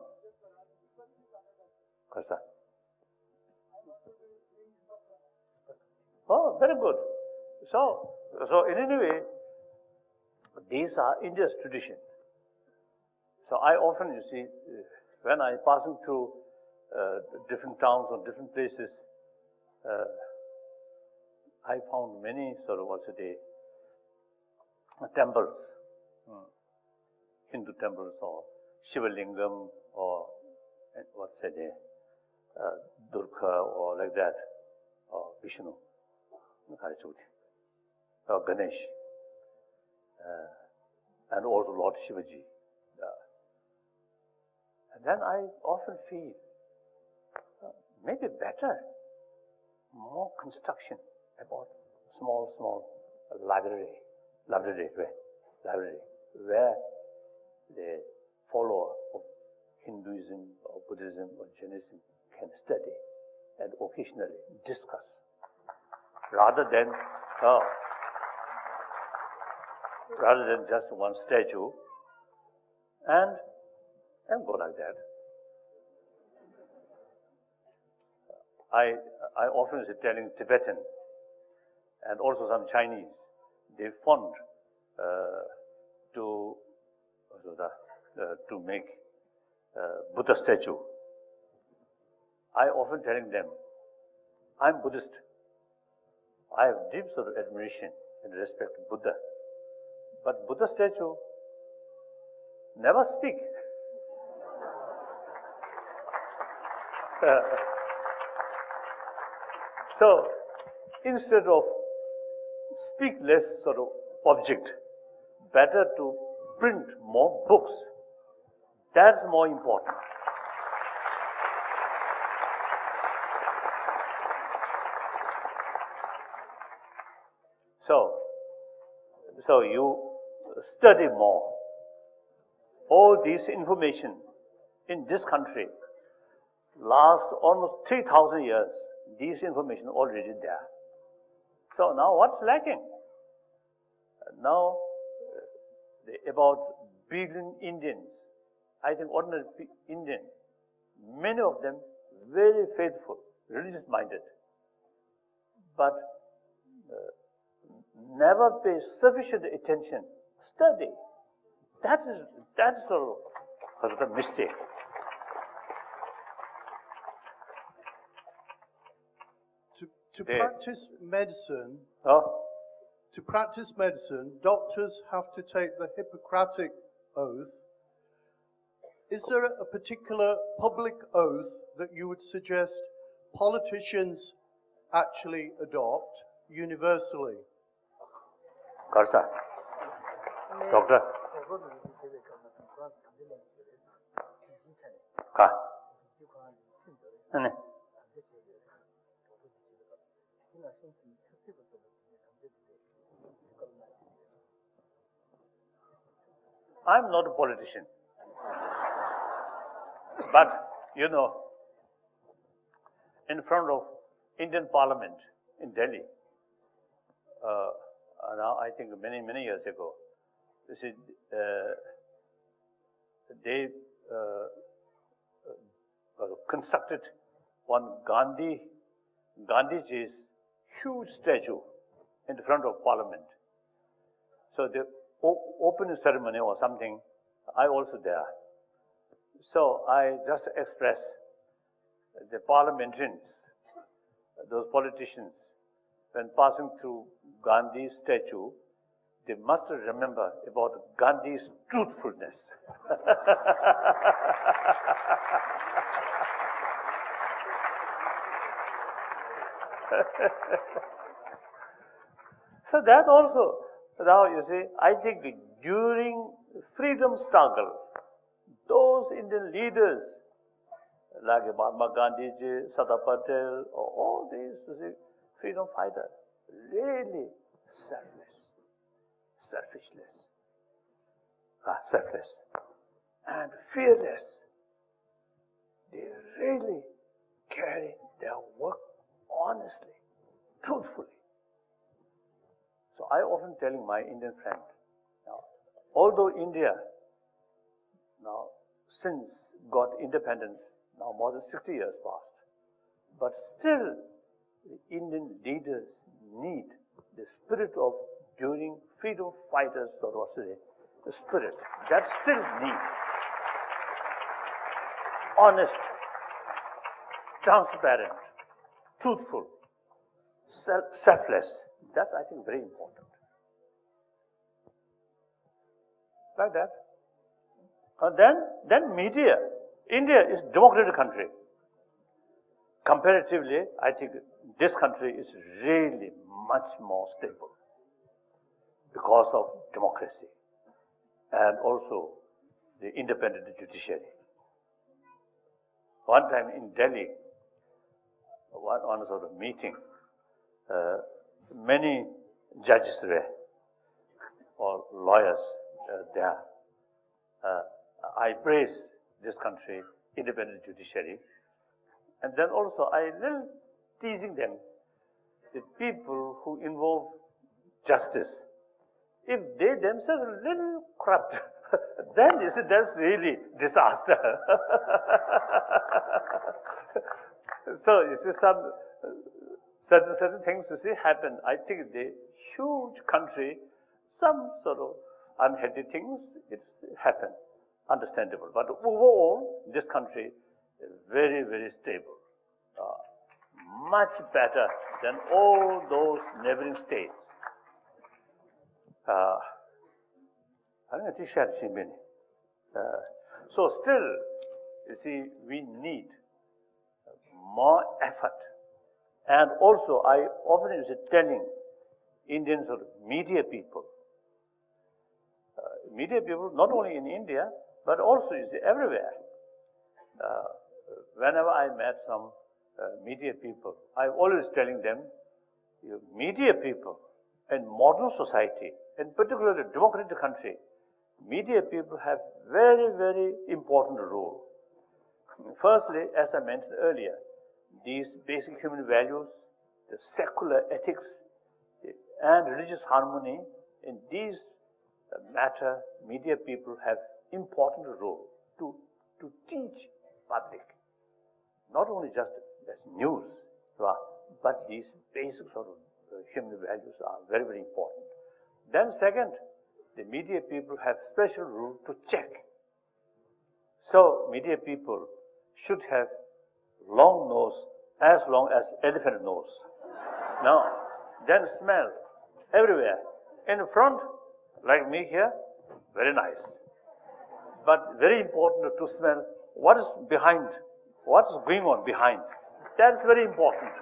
Kasa? Oh, very good. So in any way, These are India's tradition. So I often, you see, when I'm passing through different towns or different places, I found many sort of, what's it, temples, Hindu temples or Shiva Lingam or what's it, Durga or like that, or Vishnu, or Ganesh, and also Lord Shivaji. And then I often feel maybe better, more construction about small library, where the follower of Hinduism or Buddhism or Jainism can study and occasionally discuss, rather than just one statue and go like that. I often is telling Tibetan and also some Chinese, they fond to make Buddha statue. I often telling them, I'm Buddhist. I have deep sort of admiration and respect to Buddha. But Buddha statue never speak. So instead of speak less sort of object, better to print more books. That's more important. So you study more. All this information in this country last almost 3,000 years. This information already there. So now what's lacking? Now about billion Indians, I think ordinary Indian, many of them very faithful, religious minded, but never pay sufficient attention, study. That is a mistake. To practice medicine, doctors have to take the Hippocratic oath. Is there a particular public oath that you would suggest politicians actually adopt universally? Karsa. Doctor. Ka. I'm not a politician. But, you know, in front of Indian Parliament in Delhi, now I think many years ago, you see, they constructed one Gandhiji's huge statue in front of Parliament. So the opening ceremony or something, I also there. So I just express the parliamentarians, those politicians, when passing through Gandhi's statue, they must remember about Gandhi's truthfulness. So that also, now you see, I think during freedom struggle, those Indian leaders, like Mahatma Gandhi, Sardar Patel, all these freedom fighters, really selfless, and fearless. They really carry their work honestly, truthfully. So I often telling my Indian friend, now, although India now since got independence, now more than 60 years passed, but still the Indian leaders need the spirit of during freedom fighters, or what's the spirit, that still needs honest, transparent, truthful, selfless. That's, I think, very important. Like that. And then media. India is a democratic country. Comparatively, I think this country is really much more stable because of democracy and also the independent judiciary. One time in Delhi, one sort of meeting, many judges were, or lawyers there. I praise this country, independent judiciary, and then also I little teasing them, the people who involve justice, if they themselves are a little corrupt, then you see that's really disaster. So you see some certain things you see happen. I think the huge country, some sort of unhealthy things, it happen, understandable. But overall, this country is very, very stable, much better than all those neighboring states. So still, you see, we need more effort. And also, I often is telling Indians or media people, not only in India, but also you see everywhere. Whenever I met some media people, I'm always telling them, you media people in modern society, in particular a democratic country, media people have very, very important role. Firstly, as I mentioned earlier, these basic human values, the secular ethics, and religious harmony, in these matter, media people have important role to teach public, not only just as news, but these basic sort of human values are very, very important. Then second, the media people have special role to check. So media people should have long nose, as long as elephant nose. Now, then smell everywhere. In front, like me here, very nice. But very important to smell what is behind, what is going on behind. That's very important.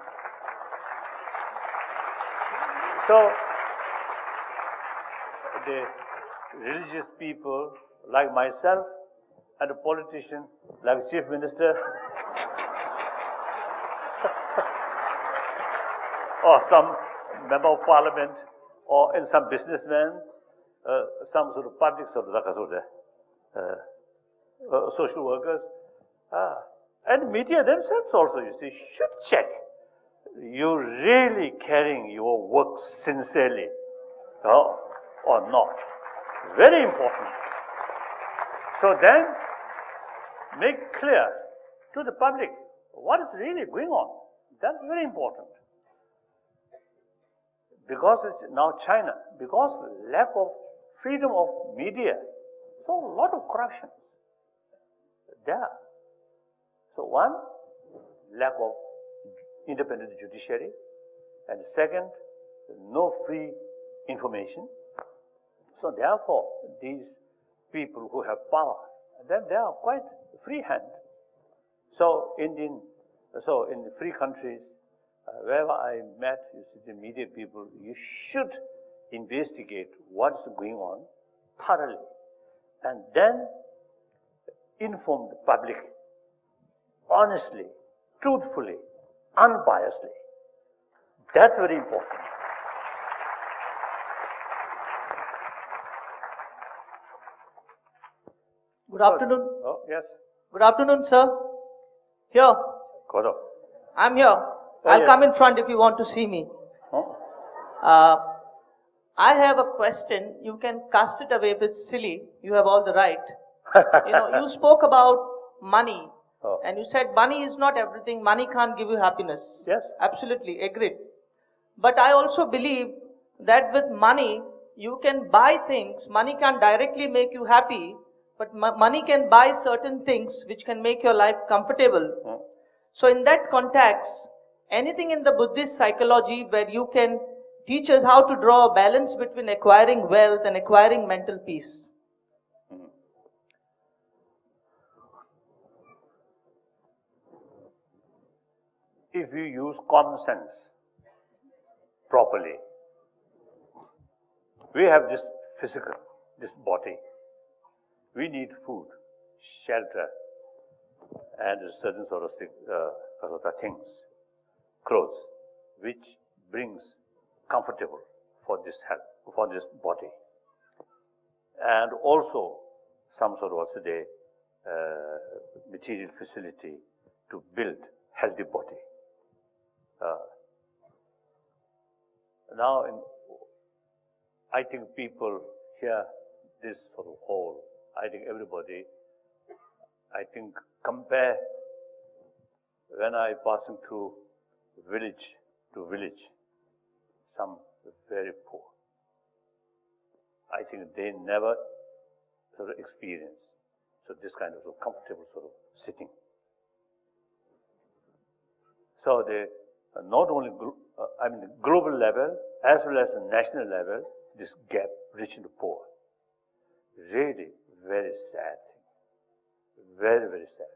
So, the religious people like myself and a politician like Chief Minister or some member of parliament or in some businessman, some sort of public sort of social workers, and media themselves also, you see, should check you're really carrying your work sincerely or not. Very important. So then, make clear to the public what is really going on. That's very important. Because it's now China, because lack of freedom of media, so a lot of corruption there. So one, lack of independent judiciary, and second, no free information. So therefore, these people who have power, then they are quite free hand. So in the free countries, wherever I met, you see, the media people, you should investigate what's going on thoroughly, and then inform the public honestly, truthfully, unbiasedly. That's very important. Good afternoon. Oh, yes. Good afternoon, sir. Here. Kodo. I'm here. I'll come in front if you want to see me. I have a question. You can cast it away if it's silly. You have all the right. You spoke about money. And you said money is not everything. Money can't give you happiness. Yes. Absolutely. Agreed. But I also believe that with money, you can buy things. Money can't directly make you happy, but money can buy certain things which can make your life comfortable. So in that context, anything in the Buddhist psychology where you can teach us how to draw a balance between acquiring wealth and acquiring mental peace. If you use common sense properly, we have this physical, this body. We need food, shelter, and certain sort of things, clothes, which brings comfortable for this health, for this body, and also some sort of material facility to build healthy body. Now, I think people hear this sort of whole. I think everybody, compare when I passing through village to village, some very poor. I think they never sort of experience this kind of comfortable sort of sitting. So they not only global level as well as national level, this gap rich and poor. Really very sad thing. Very, very sad.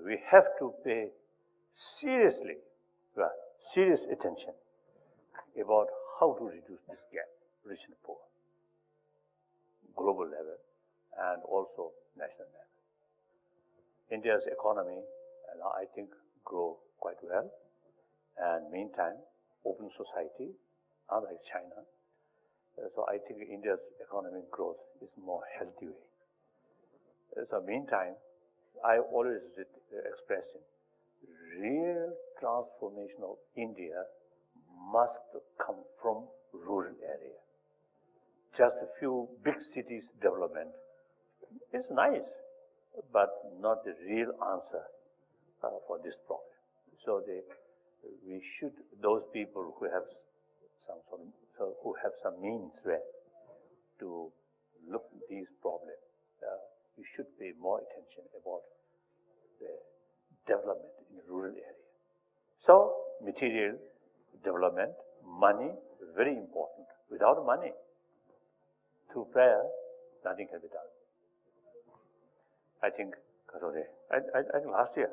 We have to pay serious attention about how to reduce this gap, rich and poor, global level and also national level. India's economy, I think, grow quite well, and meantime, open society, unlike China. So I think India's economic growth is more healthy way. So meantime, I always expressing real transformation of India must come from rural area. Just a few big cities development is nice, but not the real answer for this problem. So those people who have some means where to look at these problems, you should pay more attention about the development in the rural area. So material development, money, very important. Without money, through prayer, nothing can be done. I think last year,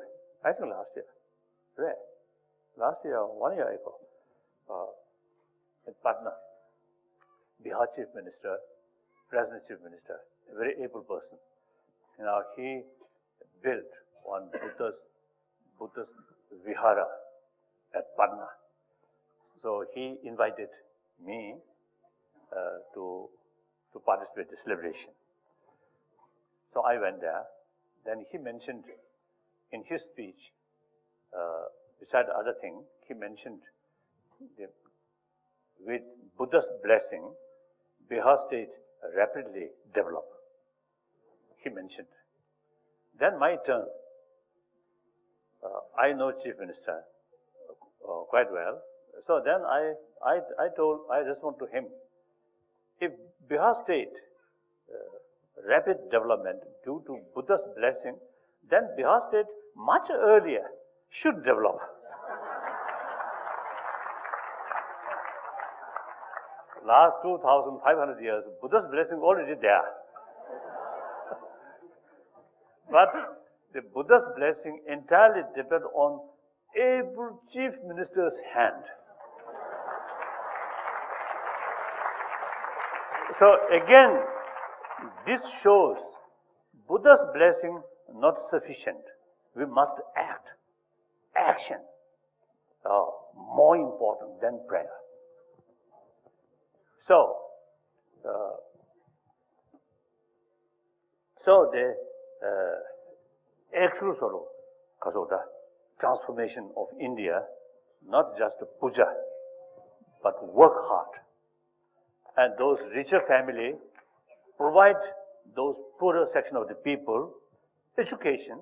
where? Last year, 1 year ago, in Patna, Bihar Chief Minister, Present Chief Minister, a very able person. Now he built one Buddhist vihara at Patna. So he invited me to participate in the celebration. So I went there. Then he mentioned in his speech, beside other thing, he mentioned with Buddha's blessing, Bihar state rapidly developed. He mentioned. Then my turn. I know Chief Minister quite well. So then I responded to him, if Bihar state rapid development due to Buddha's blessing, then Bihar state much earlier should develop. Last 2,500 years, Buddha's blessing already there. But the Buddha's blessing entirely depends on able Chief Minister's hand. So again, this shows Buddha's blessing not sufficient. We must act. Action, more important than prayer. So the actual sort of transformation of India, not just puja, but work hard. And those richer family provide those poorer section of the people education,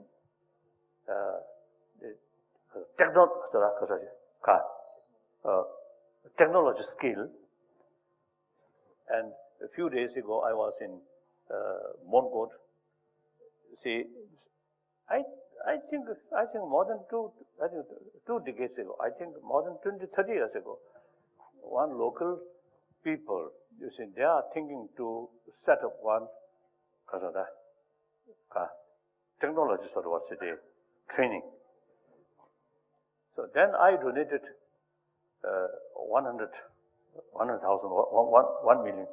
technology skill. And a few days ago, I was in Mongot. See, I think more than two decades ago, I think more than 20, 30 years ago, one local people, you see, they are thinking to set up one technology sort of training. So then I donated 100,000, 1 million,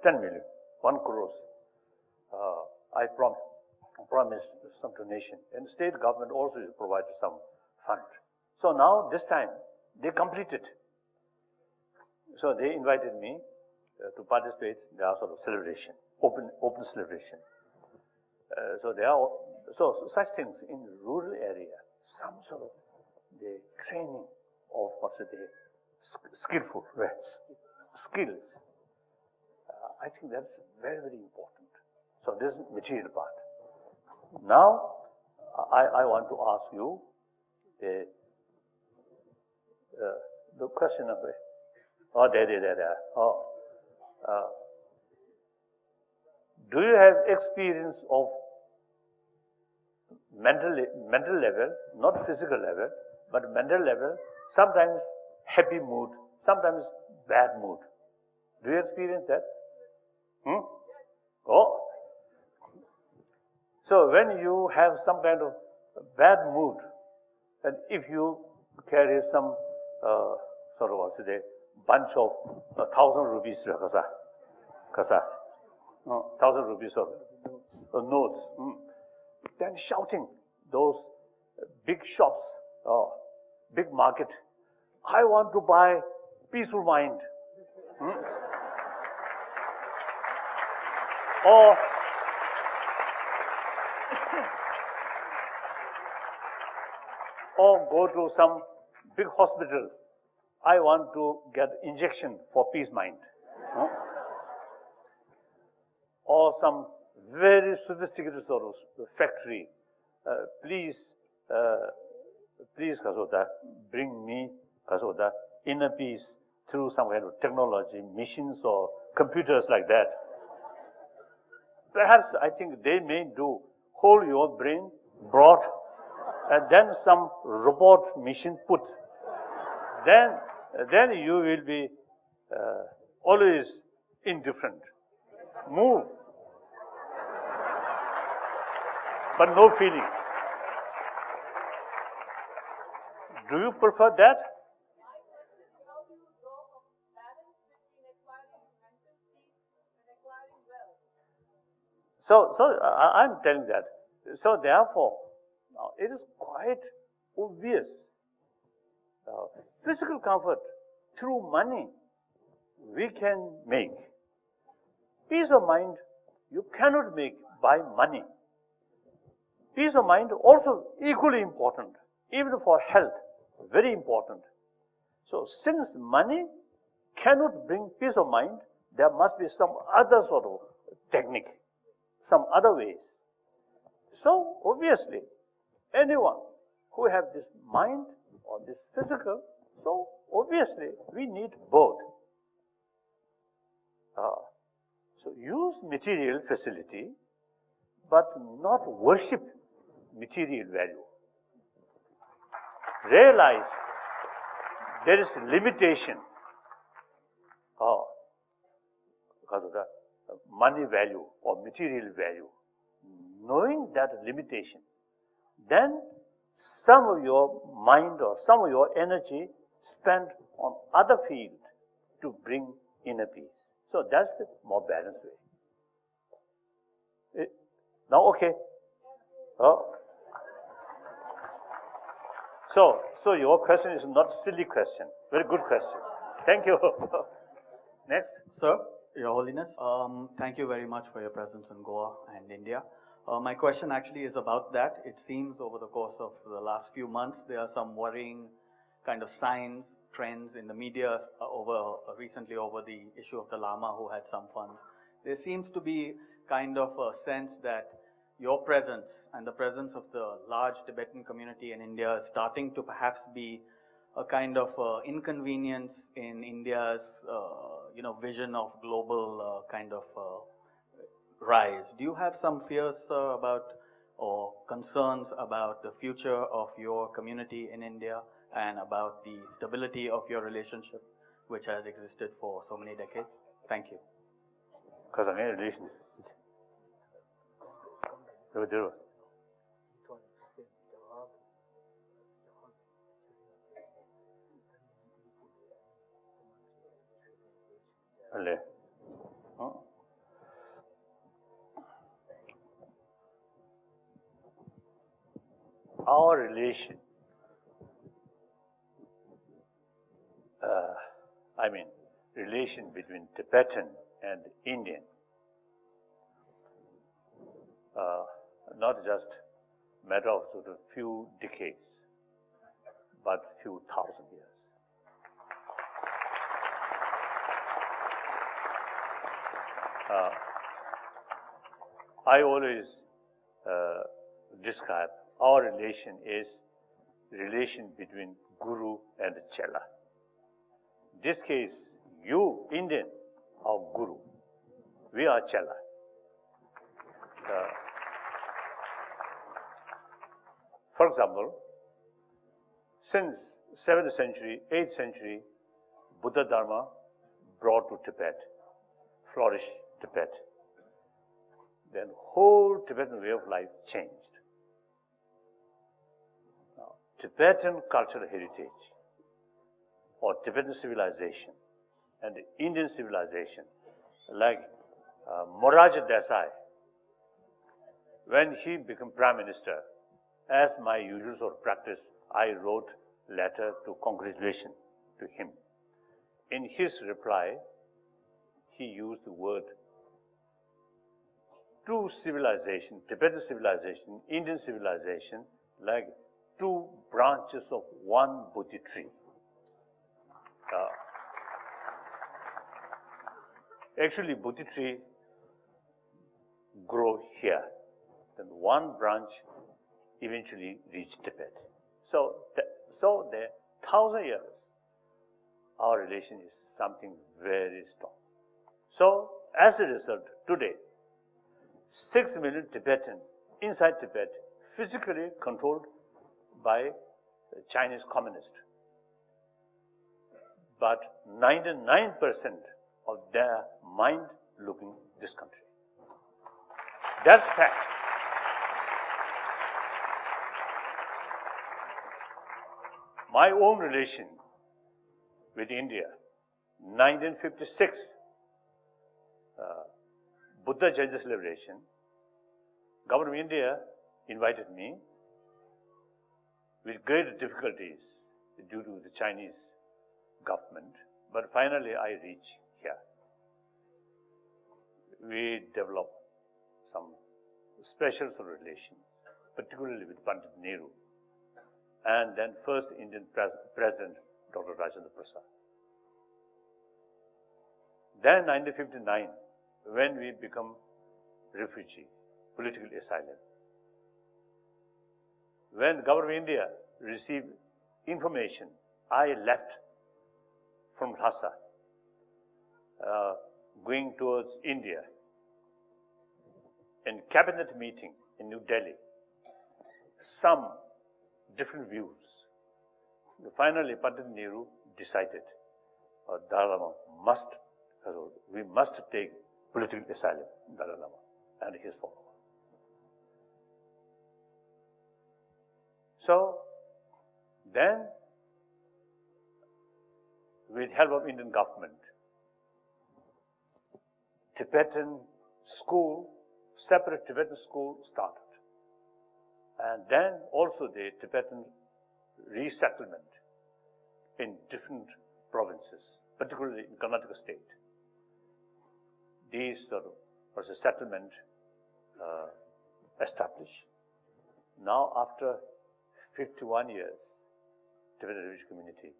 10 million, 1 crore. I promised some donation, and the state government also provided some fund. So now this time they completed. So they invited me to participate in their sort of celebration, open celebration. So there are such things in rural area, some sort of the training of skillful skills. I think that's very, very important. So this is material part. Now I want to ask you the question of do you have experience of mental level, not physical level, but mental level, sometimes happy mood, sometimes bad mood? Do you experience that? Oh. So when you have some kind of bad mood, and if you carry some sort of bunch of 1,000 rupees, 1,000 rupees of notes, then shouting those big shops, big market, I want to buy peaceful mind. Or go to some big hospital, I want to get injection for peace mind. Or some very sophisticated sort of factory, please bring me inner peace through some kind of technology, machines or computers like that. Perhaps I think they may do hold your brain broad, and then some robot machine put. Then you will be always indifferent. Move, but no feeling. Do you prefer that? So I'm telling that. So therefore, now it is quite obvious. Physical comfort through money we can make. Peace of mind you cannot make by money. Peace of mind also equally important, even for health, very important. So since money cannot bring peace of mind, there must be some other sort of technique, some other ways. So obviously, anyone who have this mind or this physical, so obviously we need both. So use material facility, but not worship material value. Realize there is limitation because of the money value or material value. Knowing that limitation, then some of your mind or some of your energy spent on other field to bring inner peace. So that's the more balanced way. Now, okay. So your question is not a silly question. Very good question. Thank you. Next. Sir, Your Holiness, thank you very much for your presence in Goa and India. My question actually is about that. It seems over the course of the last few months, there are some worrying kind of signs, trends in the media recently over the issue of the Lama who had some funds. There seems to be kind of a sense that your presence and the presence of the large Tibetan community in India is starting to perhaps be a kind of inconvenience in India's vision of global kind of rise. Do you have some fears about or concerns about the future of your community in India and about the stability of your relationship, which has existed for so many decades? Thank you. Because I'm in a relation. Our relation, relation between Tibetan and Indian, not just matter of sort of few decades, but few thousand years. I always describe our relation is relation between Guru and Chela. In this case, you, Indian, are Guru. We are Chela. For example, since 7th century, 8th century, Buddha Dharma brought to Tibet, flourished Tibet. Then whole Tibetan way of life changed. Now, Tibetan cultural heritage or Tibetan civilization and Indian civilization, like Morarji Desai, when he became Prime Minister, as my usual sort of practice, I wrote letter to congratulation to him. In his reply, he used the word two civilization, Tibetan civilization, Indian civilization, like two branches of one Bodhi tree. Actually, Bodhi tree grow here. Then one branch eventually reached Tibet. So the 1,000 years, our relation is something very strong. So as a result, today, 6 million Tibetan inside Tibet, physically controlled by Chinese communists. But 99% of their mind looking this country. That's fact. My own relation with India, 1956, Buddha Jayanti celebration, Government of India invited me with great difficulties due to the Chinese government, but finally I reached here. We developed some special sort of relations, particularly with Pandit Nehru, and then first Indian President, Dr. Rajendra Prasad. Then 1959, when we become refugee, political asylum. When the Government of India received information, I left from Lhasa, going towards India. In cabinet meeting in New Delhi, some different views. Finally, Pandit Nehru decided, Dalai Lama we must take political asylum, Dalai Lama and his followers. So then, with help of Indian government, Tibetan school, separate Tibetan school started. And then also the Tibetan resettlement in different provinces, particularly in Karnataka state. These was a settlement established. Now after 51 years, Tibetan refugee community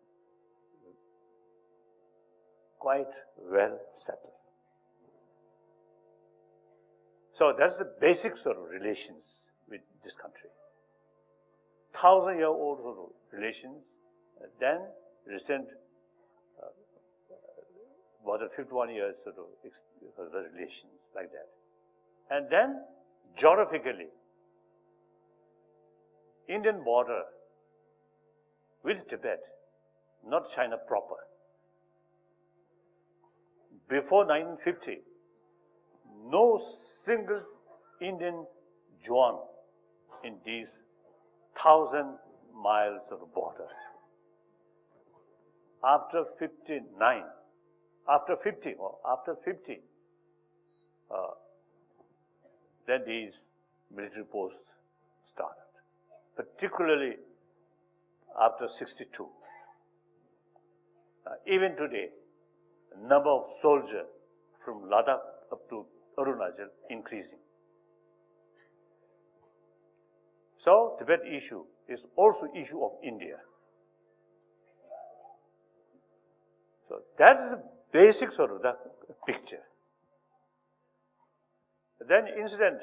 quite well settled. So that's the basic sort of relations with this country. 1,000-year-old sort of relations Then recent, about the 51 years sort of relations like that. And then geographically, Indian border with Tibet, not China proper. Before 1950, no single Indian Juan in these 1,000 miles of border. After 59, after 50, then these military posts started, particularly after 62. Even today, the number of soldiers from Ladakh up to Arunachal increasing. So, Tibet issue is also issue of India. So, that's the basic sort of the picture. Then incident,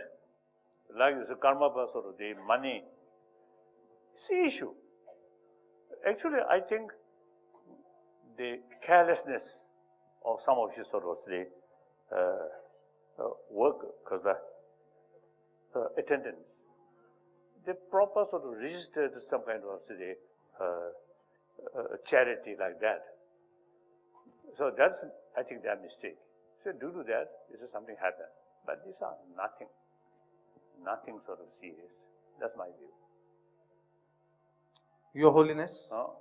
like the karma sort of the money, it's the issue. Actually, I think the carelessness of some of his sort of the work, because the attendance, they proper sort of registered some kind of the charity like that. So that's, I think, their mistake. So due to that, this is something happened. But these are nothing sort of serious. That's my view. Your Holiness, Oh.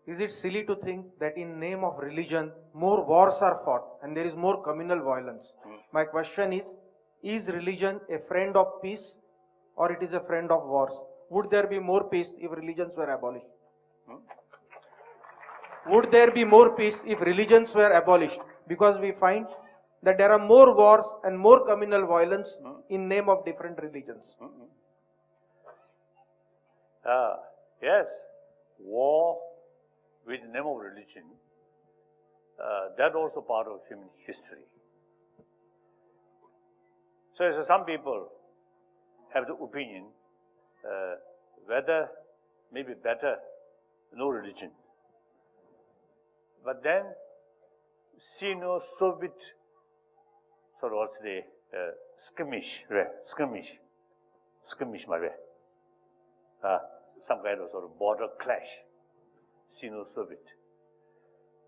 is it silly to think that in name of religion, more wars are fought and there is more communal violence? My question is religion a friend of peace or it is a friend of wars? Would there be more peace if religions were abolished? Would there be more peace if religions were abolished? Because we find that there are more wars and more communal violence in name of different religions. Yes, war with the name of religion, that also part of human history. So some people have the opinion whether maybe better no religion. But then Sino-Soviet sort of also the skirmish, some kind of sort of border clash, Sino-Soviet,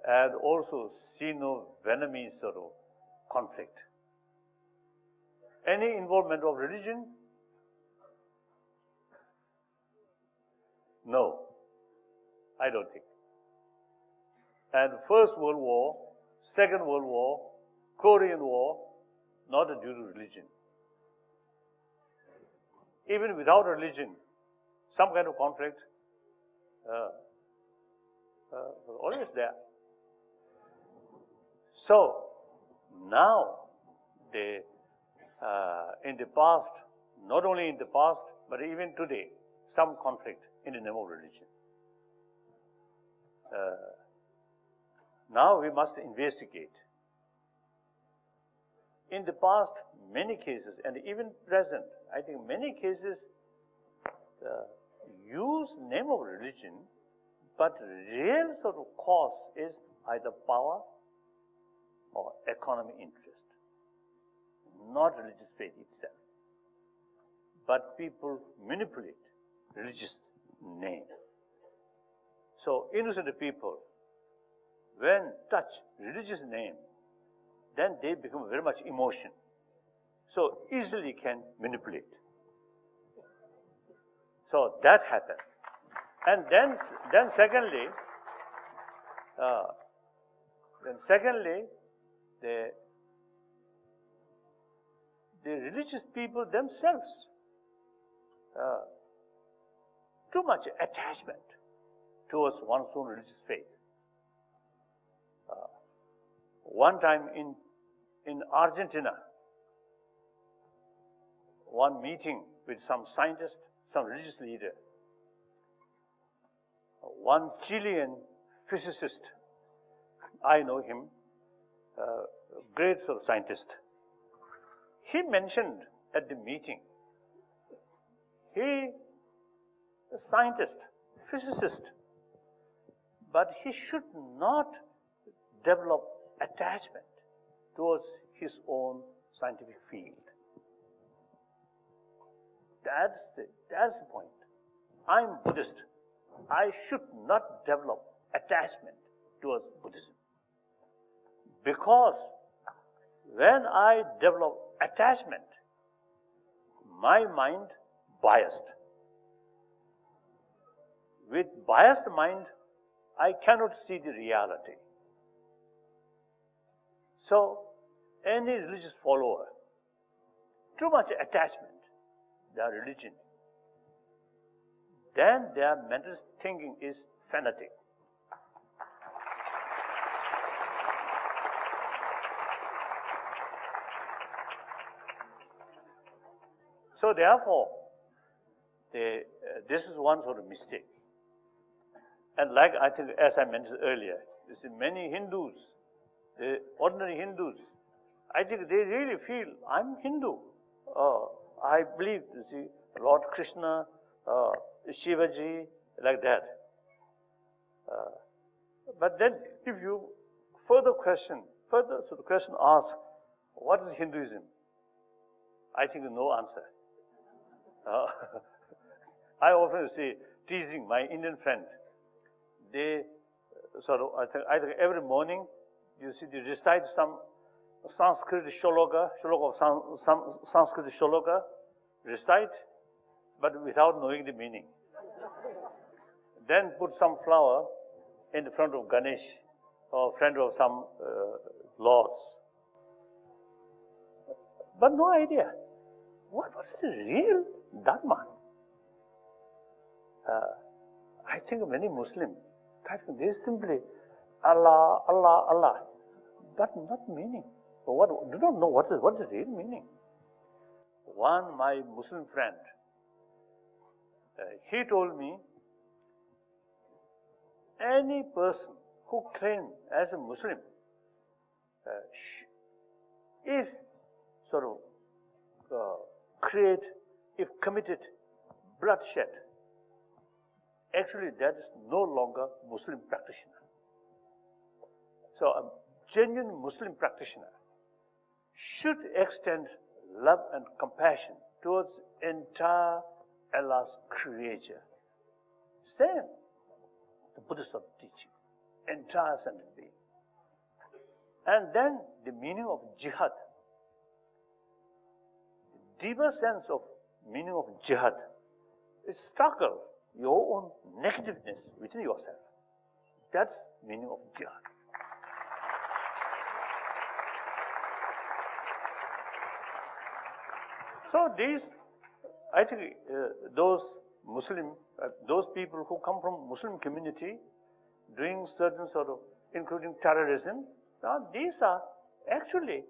and also Sino-Vietnamese sort of conflict. Any involvement of religion? No, I don't think. And First World War, Second World War, Korean War, not due to religion. Even without religion, some kind of conflict always there. So now, in the past, not only in the past, but even today, some conflict in the name of religion. Now we must investigate. In the past, many cases, and even present, I think many cases use name of religion, but real sort of cause is either power or economic interest, not religious faith itself. But people manipulate religious name. So innocent people, when touch religious name, then they become very much emotion. So easily can manipulate. So that happened. And then secondly, the religious people themselves, too much attachment towards one's own religious faith. One time in Argentina, one meeting with some scientist, some religious leader, one Chilean physicist, I know him, great sort of scientist. He mentioned at the meeting, he, a scientist, physicist, but he should not develop attachment towards his own scientific field. That's the point. I'm Buddhist. I should not develop attachment towards Buddhism. Because when I develop attachment, my mind biased. With biased mind, I cannot see the reality. So, any religious follower, too much attachment, their religion, then their mental thinking is fanatic. So therefore, this is one sort of mistake. And like I think, as I mentioned earlier, you see many Hindus, ordinary Hindus, I think they really feel, I'm Hindu. I believe, you see, Lord Krishna, Shivaji, like that. But then if you so the question asks, what is Hinduism? I think no answer. I often see, teasing my Indian friend, they sort of, I think every morning, you see, they recite some Sanskrit shloka of some Sanskrit shloka, recite, but without knowing the meaning. Then put some flower in the front of Ganesh or front of some lords. But no idea. What was the real Dharma? I think many Muslims, they simply Allah, Allah, Allah, but not meaning. Do not know what is the real meaning. One, my Muslim friend, he told me, any person who claims as a Muslim, if sort of if committed bloodshed, actually that is no longer Muslim practitioner. So a genuine Muslim practitioner should extend love and compassion towards entire Allah's creature. Same, the Buddhist of teaching, entire sentient being. And then the meaning of jihad. The deeper sense of meaning of jihad is struggle, your own negativeness within yourself. That's meaning of jihad. So these, I think those Muslim, those people who come from Muslim community doing certain sort of, including terrorism, these are actually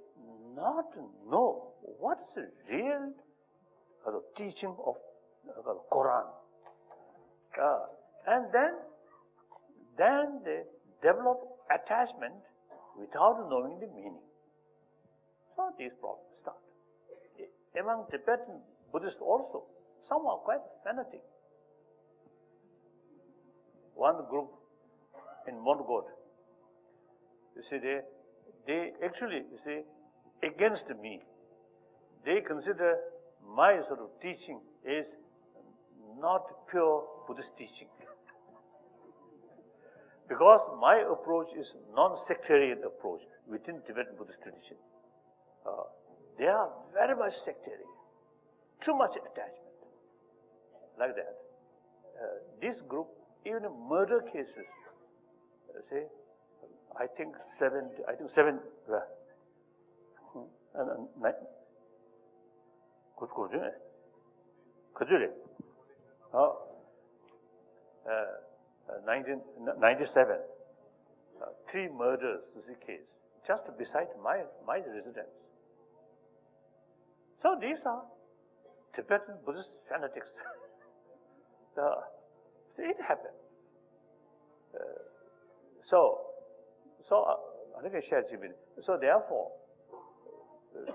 not know what's the real teaching of Quran. And then they develop attachment without knowing the meaning. So these problems start. Among Tibetan Buddhists also, some are quite fanatic. One group in Mongol, you see, they actually, you see, against me. They consider my sort of teaching is not pure Buddhist teaching. Because my approach is non-sectarian approach within Tibetan Buddhist tradition. They are very much sectarian, too much attachment, like that. This group, even in murder cases, say, I think seven, good, 1997, 3 murders is the case, just beside my residence. So these are Tibetan Buddhist fanatics. See, it happened. So therefore,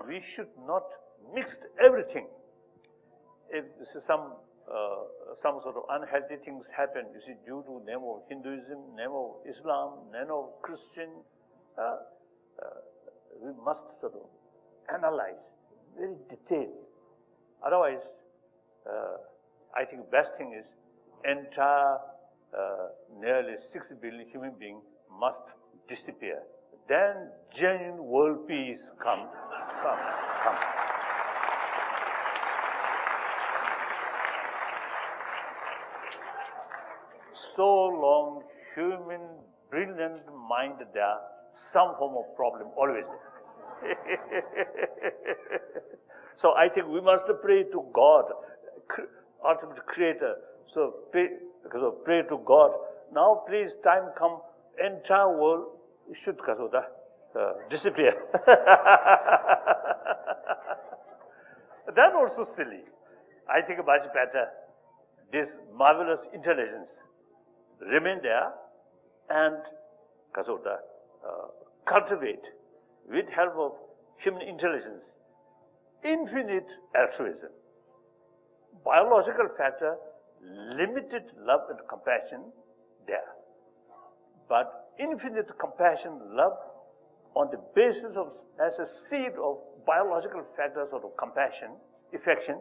we should not mix everything. If some some sort of unhealthy things happen, you see, due to name of Hinduism, name of Islam, name of Christian, we must sort of analyze very detailed. Otherwise, I think best thing is entire nearly 6 billion human beings must disappear. Then genuine world peace come. So long human brilliant mind there, some form of problem always there. So I think we must pray to God, ultimate creator. So pray to God. Now please, time come, entire world should disappear. That also silly. I think much better. This marvelous intelligence remain there and cultivate with help of human intelligence infinite altruism. Biological factor, limited love and compassion there. But infinite compassion, love on the basis of, as a seed of biological factors of compassion, affection,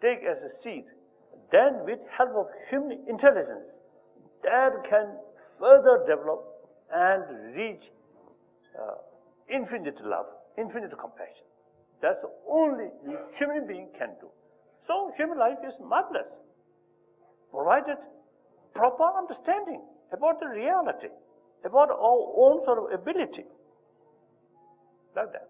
take as a seed. Then with help of human intelligence, that can further develop and reach infinite love, infinite compassion. That's the only human being can do. So human life is marvelous, provided proper understanding about the reality, about our own sort of ability, like that.